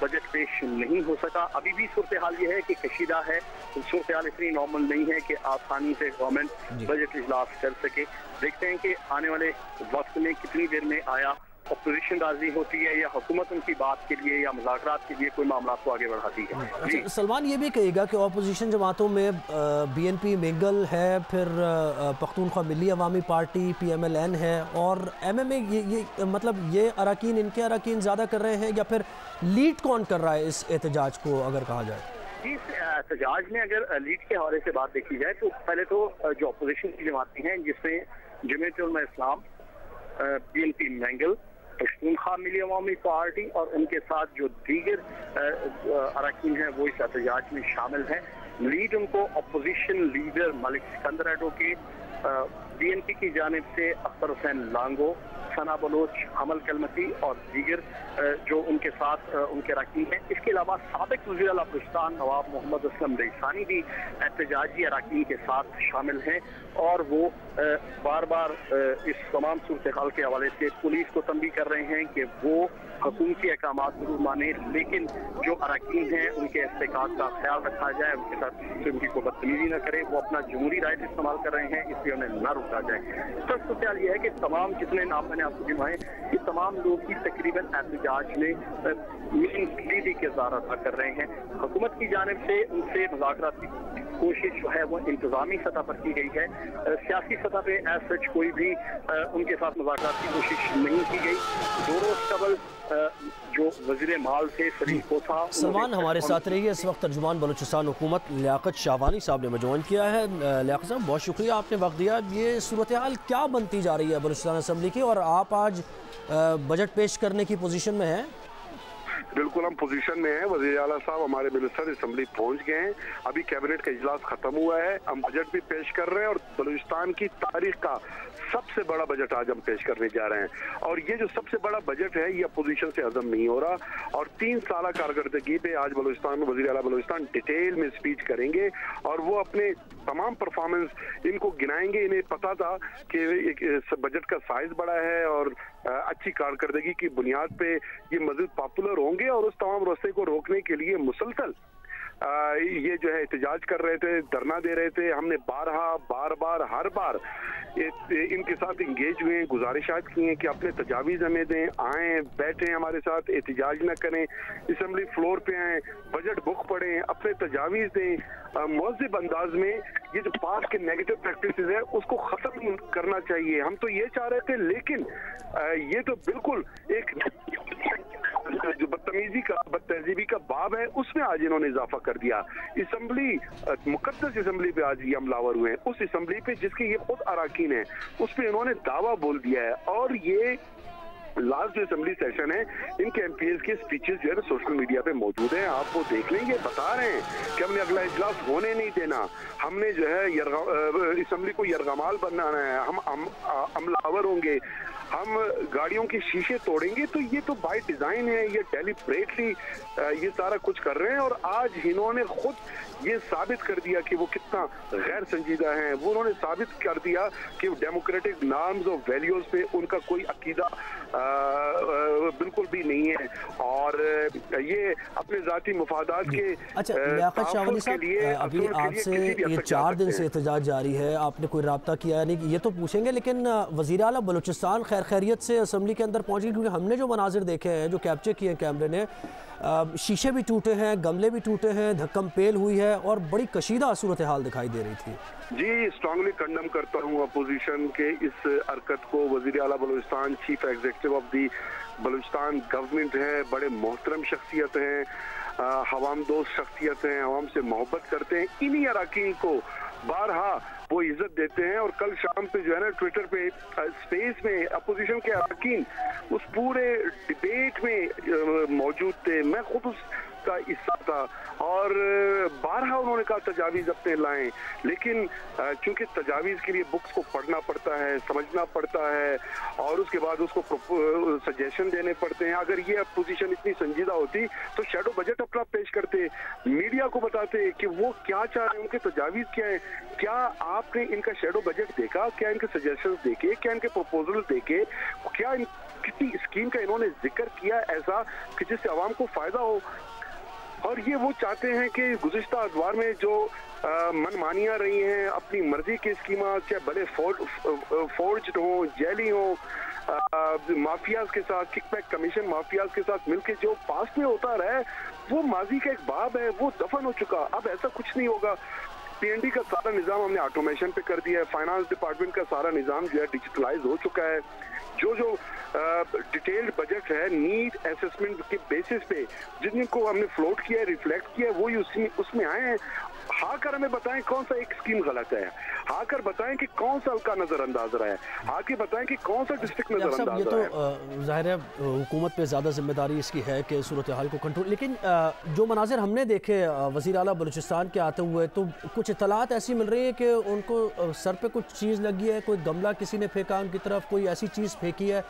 बजट पेश नहीं हो सका। अभी भी सूरत हाल ये है कि कशीदा है, सूरत हाल इतनी नॉर्मल नहीं है कि आसानी से गवर्नमेंट बजट इजलास कर सके। देखते हैं कि आने वाले वक्त में कितनी देर में आया अपोजिशन राजी होती है या हुकूमत उनकी बात के लिए या मुज़ाकरात के लिए कोई मामला को आगे बढ़ाती है। अच्छा, सलमान ये भी कहेगा कि अपोजिशन जमातों में BNP मिंगल है, फिर पख्तूनख्वा मिली अवामी पार्टी PMLN है, और MMA ये मतलब ये अरकान, इनके अरकान ज़्यादा कर रहे हैं, या फिर लीड कौन कर रहा है इस एहतजाज को अगर कहा जाए? इस एहतजाज में अगर लीड के हवाले से बात देखी जाए तो पहले तो जो अपोजिशन की जमातें हैं जिसमें जमीयत उलमा इस्लाम, BNP मिंगल, पख्तूनख्वा मिली अवामी पार्टी और उनके साथ जो दीगर अरकान हैं वो इस एहतजाज में शामिल हैं। लीड उनको opposition leader Malik Sikandar advocate, BNP की जानिब से अख्तर हुसैन लांगो, सना बलोच, अमल कलमती और दीगर जो उनके साथ उनके अरकान हैं। इसके अलावा साबिक वज़ीर आला बलूचिस्तान नवाब मोहम्मद असलम रईसानी भी एहतजाजी अरकान के साथ शामिल हैं और वो बार बार इस तमाम सूरत हाल के हवाले से पुलिस को तंबीह कर रहे हैं कि वो हुकूमती अहकाम जरूर माने, लेकिन जो अरकान हैं उनके इस्तेकात का ख्याल रखा जाए, उनके साथ किसी उनकी कोई बदतमीजी न करे। वो अपना जमहूरी राइट इस्तेमाल कर रहे हैं, इसलिए उन्हें न रोका जाए। तो सूरत यह है कि तमाम जितने नाम मैंने आपको गिनवाए, ये तमाम लोग ही तकरीबन एहतजाज में मेन लीडी किरदार अदा कर रहे हैं। हुकूमत की जानिब से उनसे मुज़ाकरात की कोशिश जो है वो इंतजामी सतह पर की गई है। सियासी सतह पे एज सच कोई भी उनके साथ मुज़ाकरात की कोशिश नहीं की गई। 2 रोज कबल जो वज़ीर माल थे सलीम कोसा सलमान हमारे साथ रहिए। इस वक्त तर्जुमान बलूचिस्तान हुकूमत लियाकत शाहवानी साहब ने हमें ज्वाइन किया है। लियाकत साहब, बहुत शुक्रिया, आपने वक्त दिया। ये सूरत हाल क्या बनती जा रही है बलूचिस्तान असम्बली की, और आप आज बजट पेश करने की पोजीशन में हैं? बिल्कुल हम पोजीशन में हैं। वज़ीर आला साहब हमारे मिनिस्टर असम्बली पहुंच गए हैं। अभी कैबिनेट का इजलास खत्म हुआ है, हम बजट भी पेश कर रहे हैं और बलूचिस्तान की तारीख का सबसे बड़ा बजट आज हम पेश करने जा रहे हैं। और ये जो सबसे बड़ा बजट है ये अपोजिशन से हजम नहीं हो रहा और 3 साल कारकर्दगी पे आज बलूचिस्तान में वज़ीर आला बलूचिस्तान डिटेल में स्पीच करेंगे और वो अपने तमाम परफॉर्मेंस इनको गिनाएंगे। इन्हें पता था कि बजट का साइज बड़ा है और अच्छी कारकर्दगी की बुनियाद पे ये मज़ीद पॉपुलर होंगे और उस तमाम रास्ते को रोकने के लिए मुसलसल ये जो है एहतजाज कर रहे थे, धरना दे रहे थे। हमने बार बार हर बार इनके साथ इंगेज हुए, गुजारिशात की हैं कि अपने तजावीज़ हमें दें, आएँ बैठें हमारे साथ, एहतजाज न करें, असम्बली फ्लोर पे आएँ, बजट बुक पढ़ें, अपने तजावीज़ दें। मुहज़्ज़ब अंदाज में ये जो पास के नेगेटिव प्रैक्टिसेस है उसको ख़त्म करना चाहिए। हम तो ये चाह रहे थे, लेकिन ये तो बिल्कुल एक जो बदतहजीबी का बाब है उसमें आज इन्होंने इजाफा कर दिया। असम्बली मुकद्दस असम्बली पे आज ये हमलावर हुए हैं, उस असम्बली पे जिसके ये खुद अरकान है उस पे इन्होंने दावा बोल दिया है। और ये लास्ट जो असम्बली सेशन है इनके एमपीएस के स्पीचेस जो है सोशल मीडिया पे मौजूद हैं, आप वो देख लेंगे। बता रहे हैं कि हमने अगला इजलास होने नहीं देना, हमने जो है असम्बली को यरगमाल बनाना है, हम हमलावर होंगे, हम गाड़ियों के शीशे तोड़ेंगे। तो ये तो बाय डिजाइन है, ये डेलिब्रेटली ये सारा कुछ कर रहे हैं। और आज इन्होंने खुद ये साबित कर दिया कि वो कितना गैर संजीदा हैं। वो उन्होंने साबित कर दिया कि डेमोक्रेटिक नॉर्म्स और वैल्यूज पे उनका कोई अकीदा बिल्कुल भी नहीं है और ये अपने जाती मुफादात के अच्छा लियाकत शाहवानी साहब, अभी आपसे ये 4 दिन से एहतजाज जारी है, आपने कोई रब्ता किया नहीं, ये तो पूछेंगे, लेकिन वज़ीर आला बलूचिस्तान खैरियत से असम्बली के अंदर पहुंच गए? क्योंकि हमने जो मनाजिर देखे हैं, जो कैप्चर किए हैं कैमरे ने, शीशे भी टूटे हैं, गमले भी टूटे हैं, धक्कम पेल हुई है और बड़ी कशीदा सूरत हाल दिखाई दे रही थी। जी, स्ट्रांगली कंडम करता हूँ अपोजिशन के इस हरकत को। वज़ीर आला Balochistan chief executive of the Balochistan government है, बड़े मोहतरम शख्सियत हैं, हवाम दोस्त शख्सियत हैं, हवाम से मोहब्बत करते हैं। इन्हीं अरकान को बारहा वो इज्जत देते हैं। और कल शाम पे जो है ना ट्विटर पे स्पेस में अपोजिशन के अरकान उस पूरे डिबेट में मौजूद थे, मैं खुद उसका हिस्सा था और बारहा उन्होंने कहा तजावीज़ अपने लाएं, लेकिन चूंकि तजावीज़ के लिए बुक्स को पढ़ना पड़ता है, समझना पड़ता है और उसके बाद उसको सजेशन देने पड़ते हैं। अगर ये अपोजिशन इतनी संजीदा होती तो शैडो बजट अपना पेश करते, मीडिया को बताते कि वो क्या चाह रहे हैं, उनके तजावीज़ क्या है। क्या आपने इनका शैडो बजट देखा? क्या इनके सजेशंस देखे? क्या इनके प्रपोजल देखे? क्या किसी स्कीम का इन्होंने जिक्र किया ऐसा कि जिससे आवाम को फायदा हो? और ये वो चाहते हैं कि गुज़िश्ता अदवार में जो मनमानियाँ रही हैं, अपनी मर्जी की स्कीमा, चाहे भले फोर्ज्ड हो, जैली हो, माफियाज के साथ, किकबैक कमीशन माफियाज के साथ मिलके जो पास में होता रहा है वो माजी का एक बाब है, वो दफन हो चुका। अब ऐसा कुछ नहीं होगा। पीएनडी का सारा निज़ाम हमने ऑटोमेशन पे कर दिया है, फाइनेंस डिपार्टमेंट का सारा निज़ाम जो है डिजिटलाइज हो चुका है। जो डिटेल्ड बजट है नीड असेसमेंट के बेसिस पे जिनको हमने फ्लोट किया है, रिफ्लेक्ट किया है, वो ही उसमें आए हैं। हाँ कर हमें बताएं कौन सा एक स्कीम गलत है। आकर बताएं कि कौन सा हल्का नजरअंदाज रहा है, आके बताएं कि कौन सा डिस्ट्रिक्ट नजरअंदाज रहा है। ये तो जाहिर है हुकूमत पे ज़्यादा जिम्मेदारी इसकी है कि सूरत हाल को कंट्रोल, लेकिन जो मनाजिर हमने देखे वज़ीर आला बलूचिस्तान के आते हुए, तो कुछ इत्तलात ऐसी मिल रही है कि उनको सर पे कुछ चीज़ लगी है, कोई गमला किसी ने फेंका उनकी तरफ, कोई ऐसी चीज़ फेंकी है,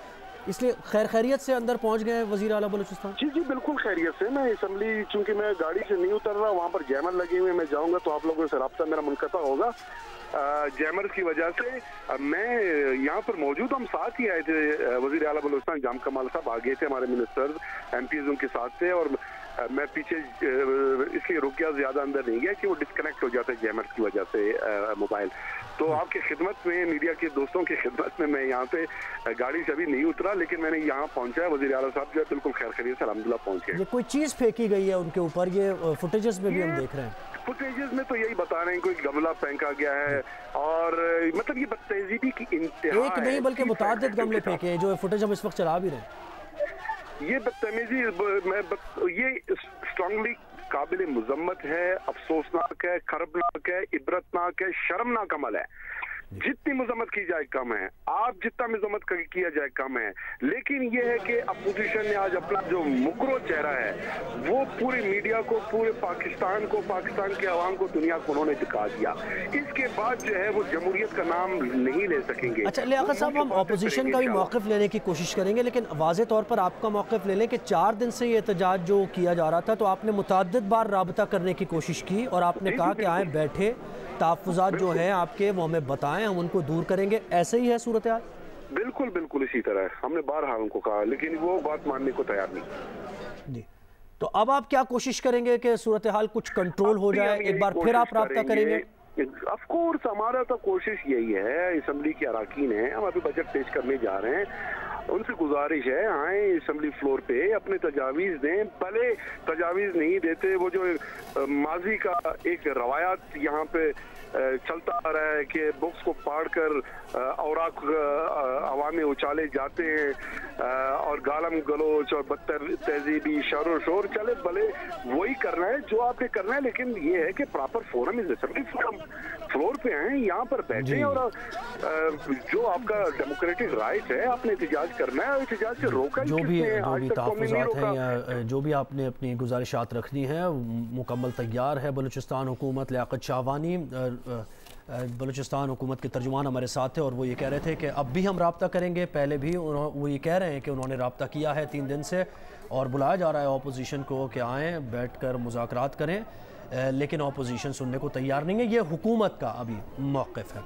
इसलिए खैरियत से अंदर पहुंच गए वज़ीर आला बलूचिस्तान। जी जी बिल्कुल खैरियत से। मैं असम्बली, चूंकि मैं गाड़ी से नहीं उतर रहा, वहाँ पर जैमर लगे हुए, मैं जाऊँगा तो आप लोगों से रब्ता मेरा मुनक़ता होगा जैमर की वजह से। मैं यहाँ पर मौजूद, हम साथ ही आए थे, वज़ीर आला बलूचिस्तान जाम कमाल साहब आगे थे, हमारे मिनिस्टर MPs उनके साथ थे, और मैं पीछे इसलिए रुक गया, ज्यादा अंदर नहीं गया कि वो डिस्कनेक्ट हो जाता है जैमर की वजह से मोबाइल। तो आपकी खिदमत में, मीडिया के दोस्तों की खिदमत में मैं यहाँ पे गाड़ी से अभी नहीं उतरा, लेकिन मैंने यहाँ पहुँचा है। वज़ीर आला साहब जो है बिल्कुल खैर खैरियत से अल्हम्दुलिल्लाह पहुँच गए। ये कोई चीज़ फेंकी गई है उनके ऊपर, ये फुटेजेस में भी हम देख रहे हैं। फुटेजेस में तो यही बता रहे हैं कोई गमला फेंका गया है, और मतलब ये बदतहजीबी की इंतहा एक नहीं बल्कि मुतादिद गमले फेंके हैं, जो फुटेज हम इस वक्त चला भी रहे हैं। ये बदतमीजी ये स्ट्रांगली काबिल मुजम्मत है, अफसोसनाक है, खरबनाक है, इबरतनाक है, शर्मनाक अमल है। जितनी मजम्मत की जाए कम है, आप जितना मजम्मत किया जाए कम है। लेकिन यह है कि अपोजिशन ने आज अपना जो मुकरो चेहरा है वो पूरी मीडिया को, पूरे पाकिस्तान को, पाकिस्तान के अवाम को, दुनिया को उन्होंने दिखा दिया। इसके बाद जो है वो जमहूरियत का नाम नहीं ले सकेंगे। अच्छा लियाकत साहब, हम अपोजिशन का भी मौक़िफ़ लेने की कोशिश करेंगे, लेकिन वाज़े तौर पर आपका मौक़िफ़ ले लें कि 4 दिन से ये एहतजाज जो किया जा रहा था, तो आपने मुतअद्दिद बार राबता करने की कोशिश की और आपने कहा कि आए बैठे, तहफ़्फ़ुज़ात जो हैं आपके वो हमें बताएं, हम उनको दूर करेंगे। ऐसे ही है सूरत हाल? बिल्कुल बिल्कुल इसी तरह है। हमने बारहा उनको कहा, लेकिन वो बात मानने को तैयार नहीं। जी, तो अब आप क्या कोशिश करेंगे कि सूरत हाल कुछ कंट्रोल हो जाए? एक बार फिर आप राब्ता करेंगे? ऑफ कोर्स हमारा तो कोशिश यही है। असम्बली के अराकीन हैं, हम अभी बजट पेश करने जा रहे हैं, उनसे गुजारिश है आए असम्बली फ्लोर पे, अपने तजावीज़ दें। भले तजावीज़ नहीं देते, वो जो माजी का एक रवायात यहाँ पे चलता आ रहा है कि बुक्स को फाड़ कर औराक हवा में उछाले जाते हैं और गालम गलोच और बदतर तहजीबी शर शोर चले, भले वही करना है जो आपने करना है। लेकिन ये है कि proper forum is assembly forum, floor पे हैं, यहाँ पर बैठे और जो आपका डेमोक्रेटिक राइट है, आपने एहतजाज करना है और एहतजाज से रोका जो भी तहफ़्फ़ुज़ात हैं या जो भी आपने अपनी गुजारिशात रखनी है, मुकम्मल तैयार है बलूचिस्तान हुकूमत। लियाकत शाहवानी बलूचिस्तान हुकूमत के तर्जुमान हमारे साथ थे और वो ये कह रहे थे कि अब भी हम राब्ता करेंगे। पहले भी वो ये कह रहे हैं कि उन्होंने राब्ता किया है 3 दिन से और बुलाया जा रहा है अपोजिशन को कि आएँ बैठ कर मुज़ाकरात करें, लेकिन अपोजिशन सुनने को तैयार नहीं है। ये हुकूमत का अभी मौक़िफ़ है।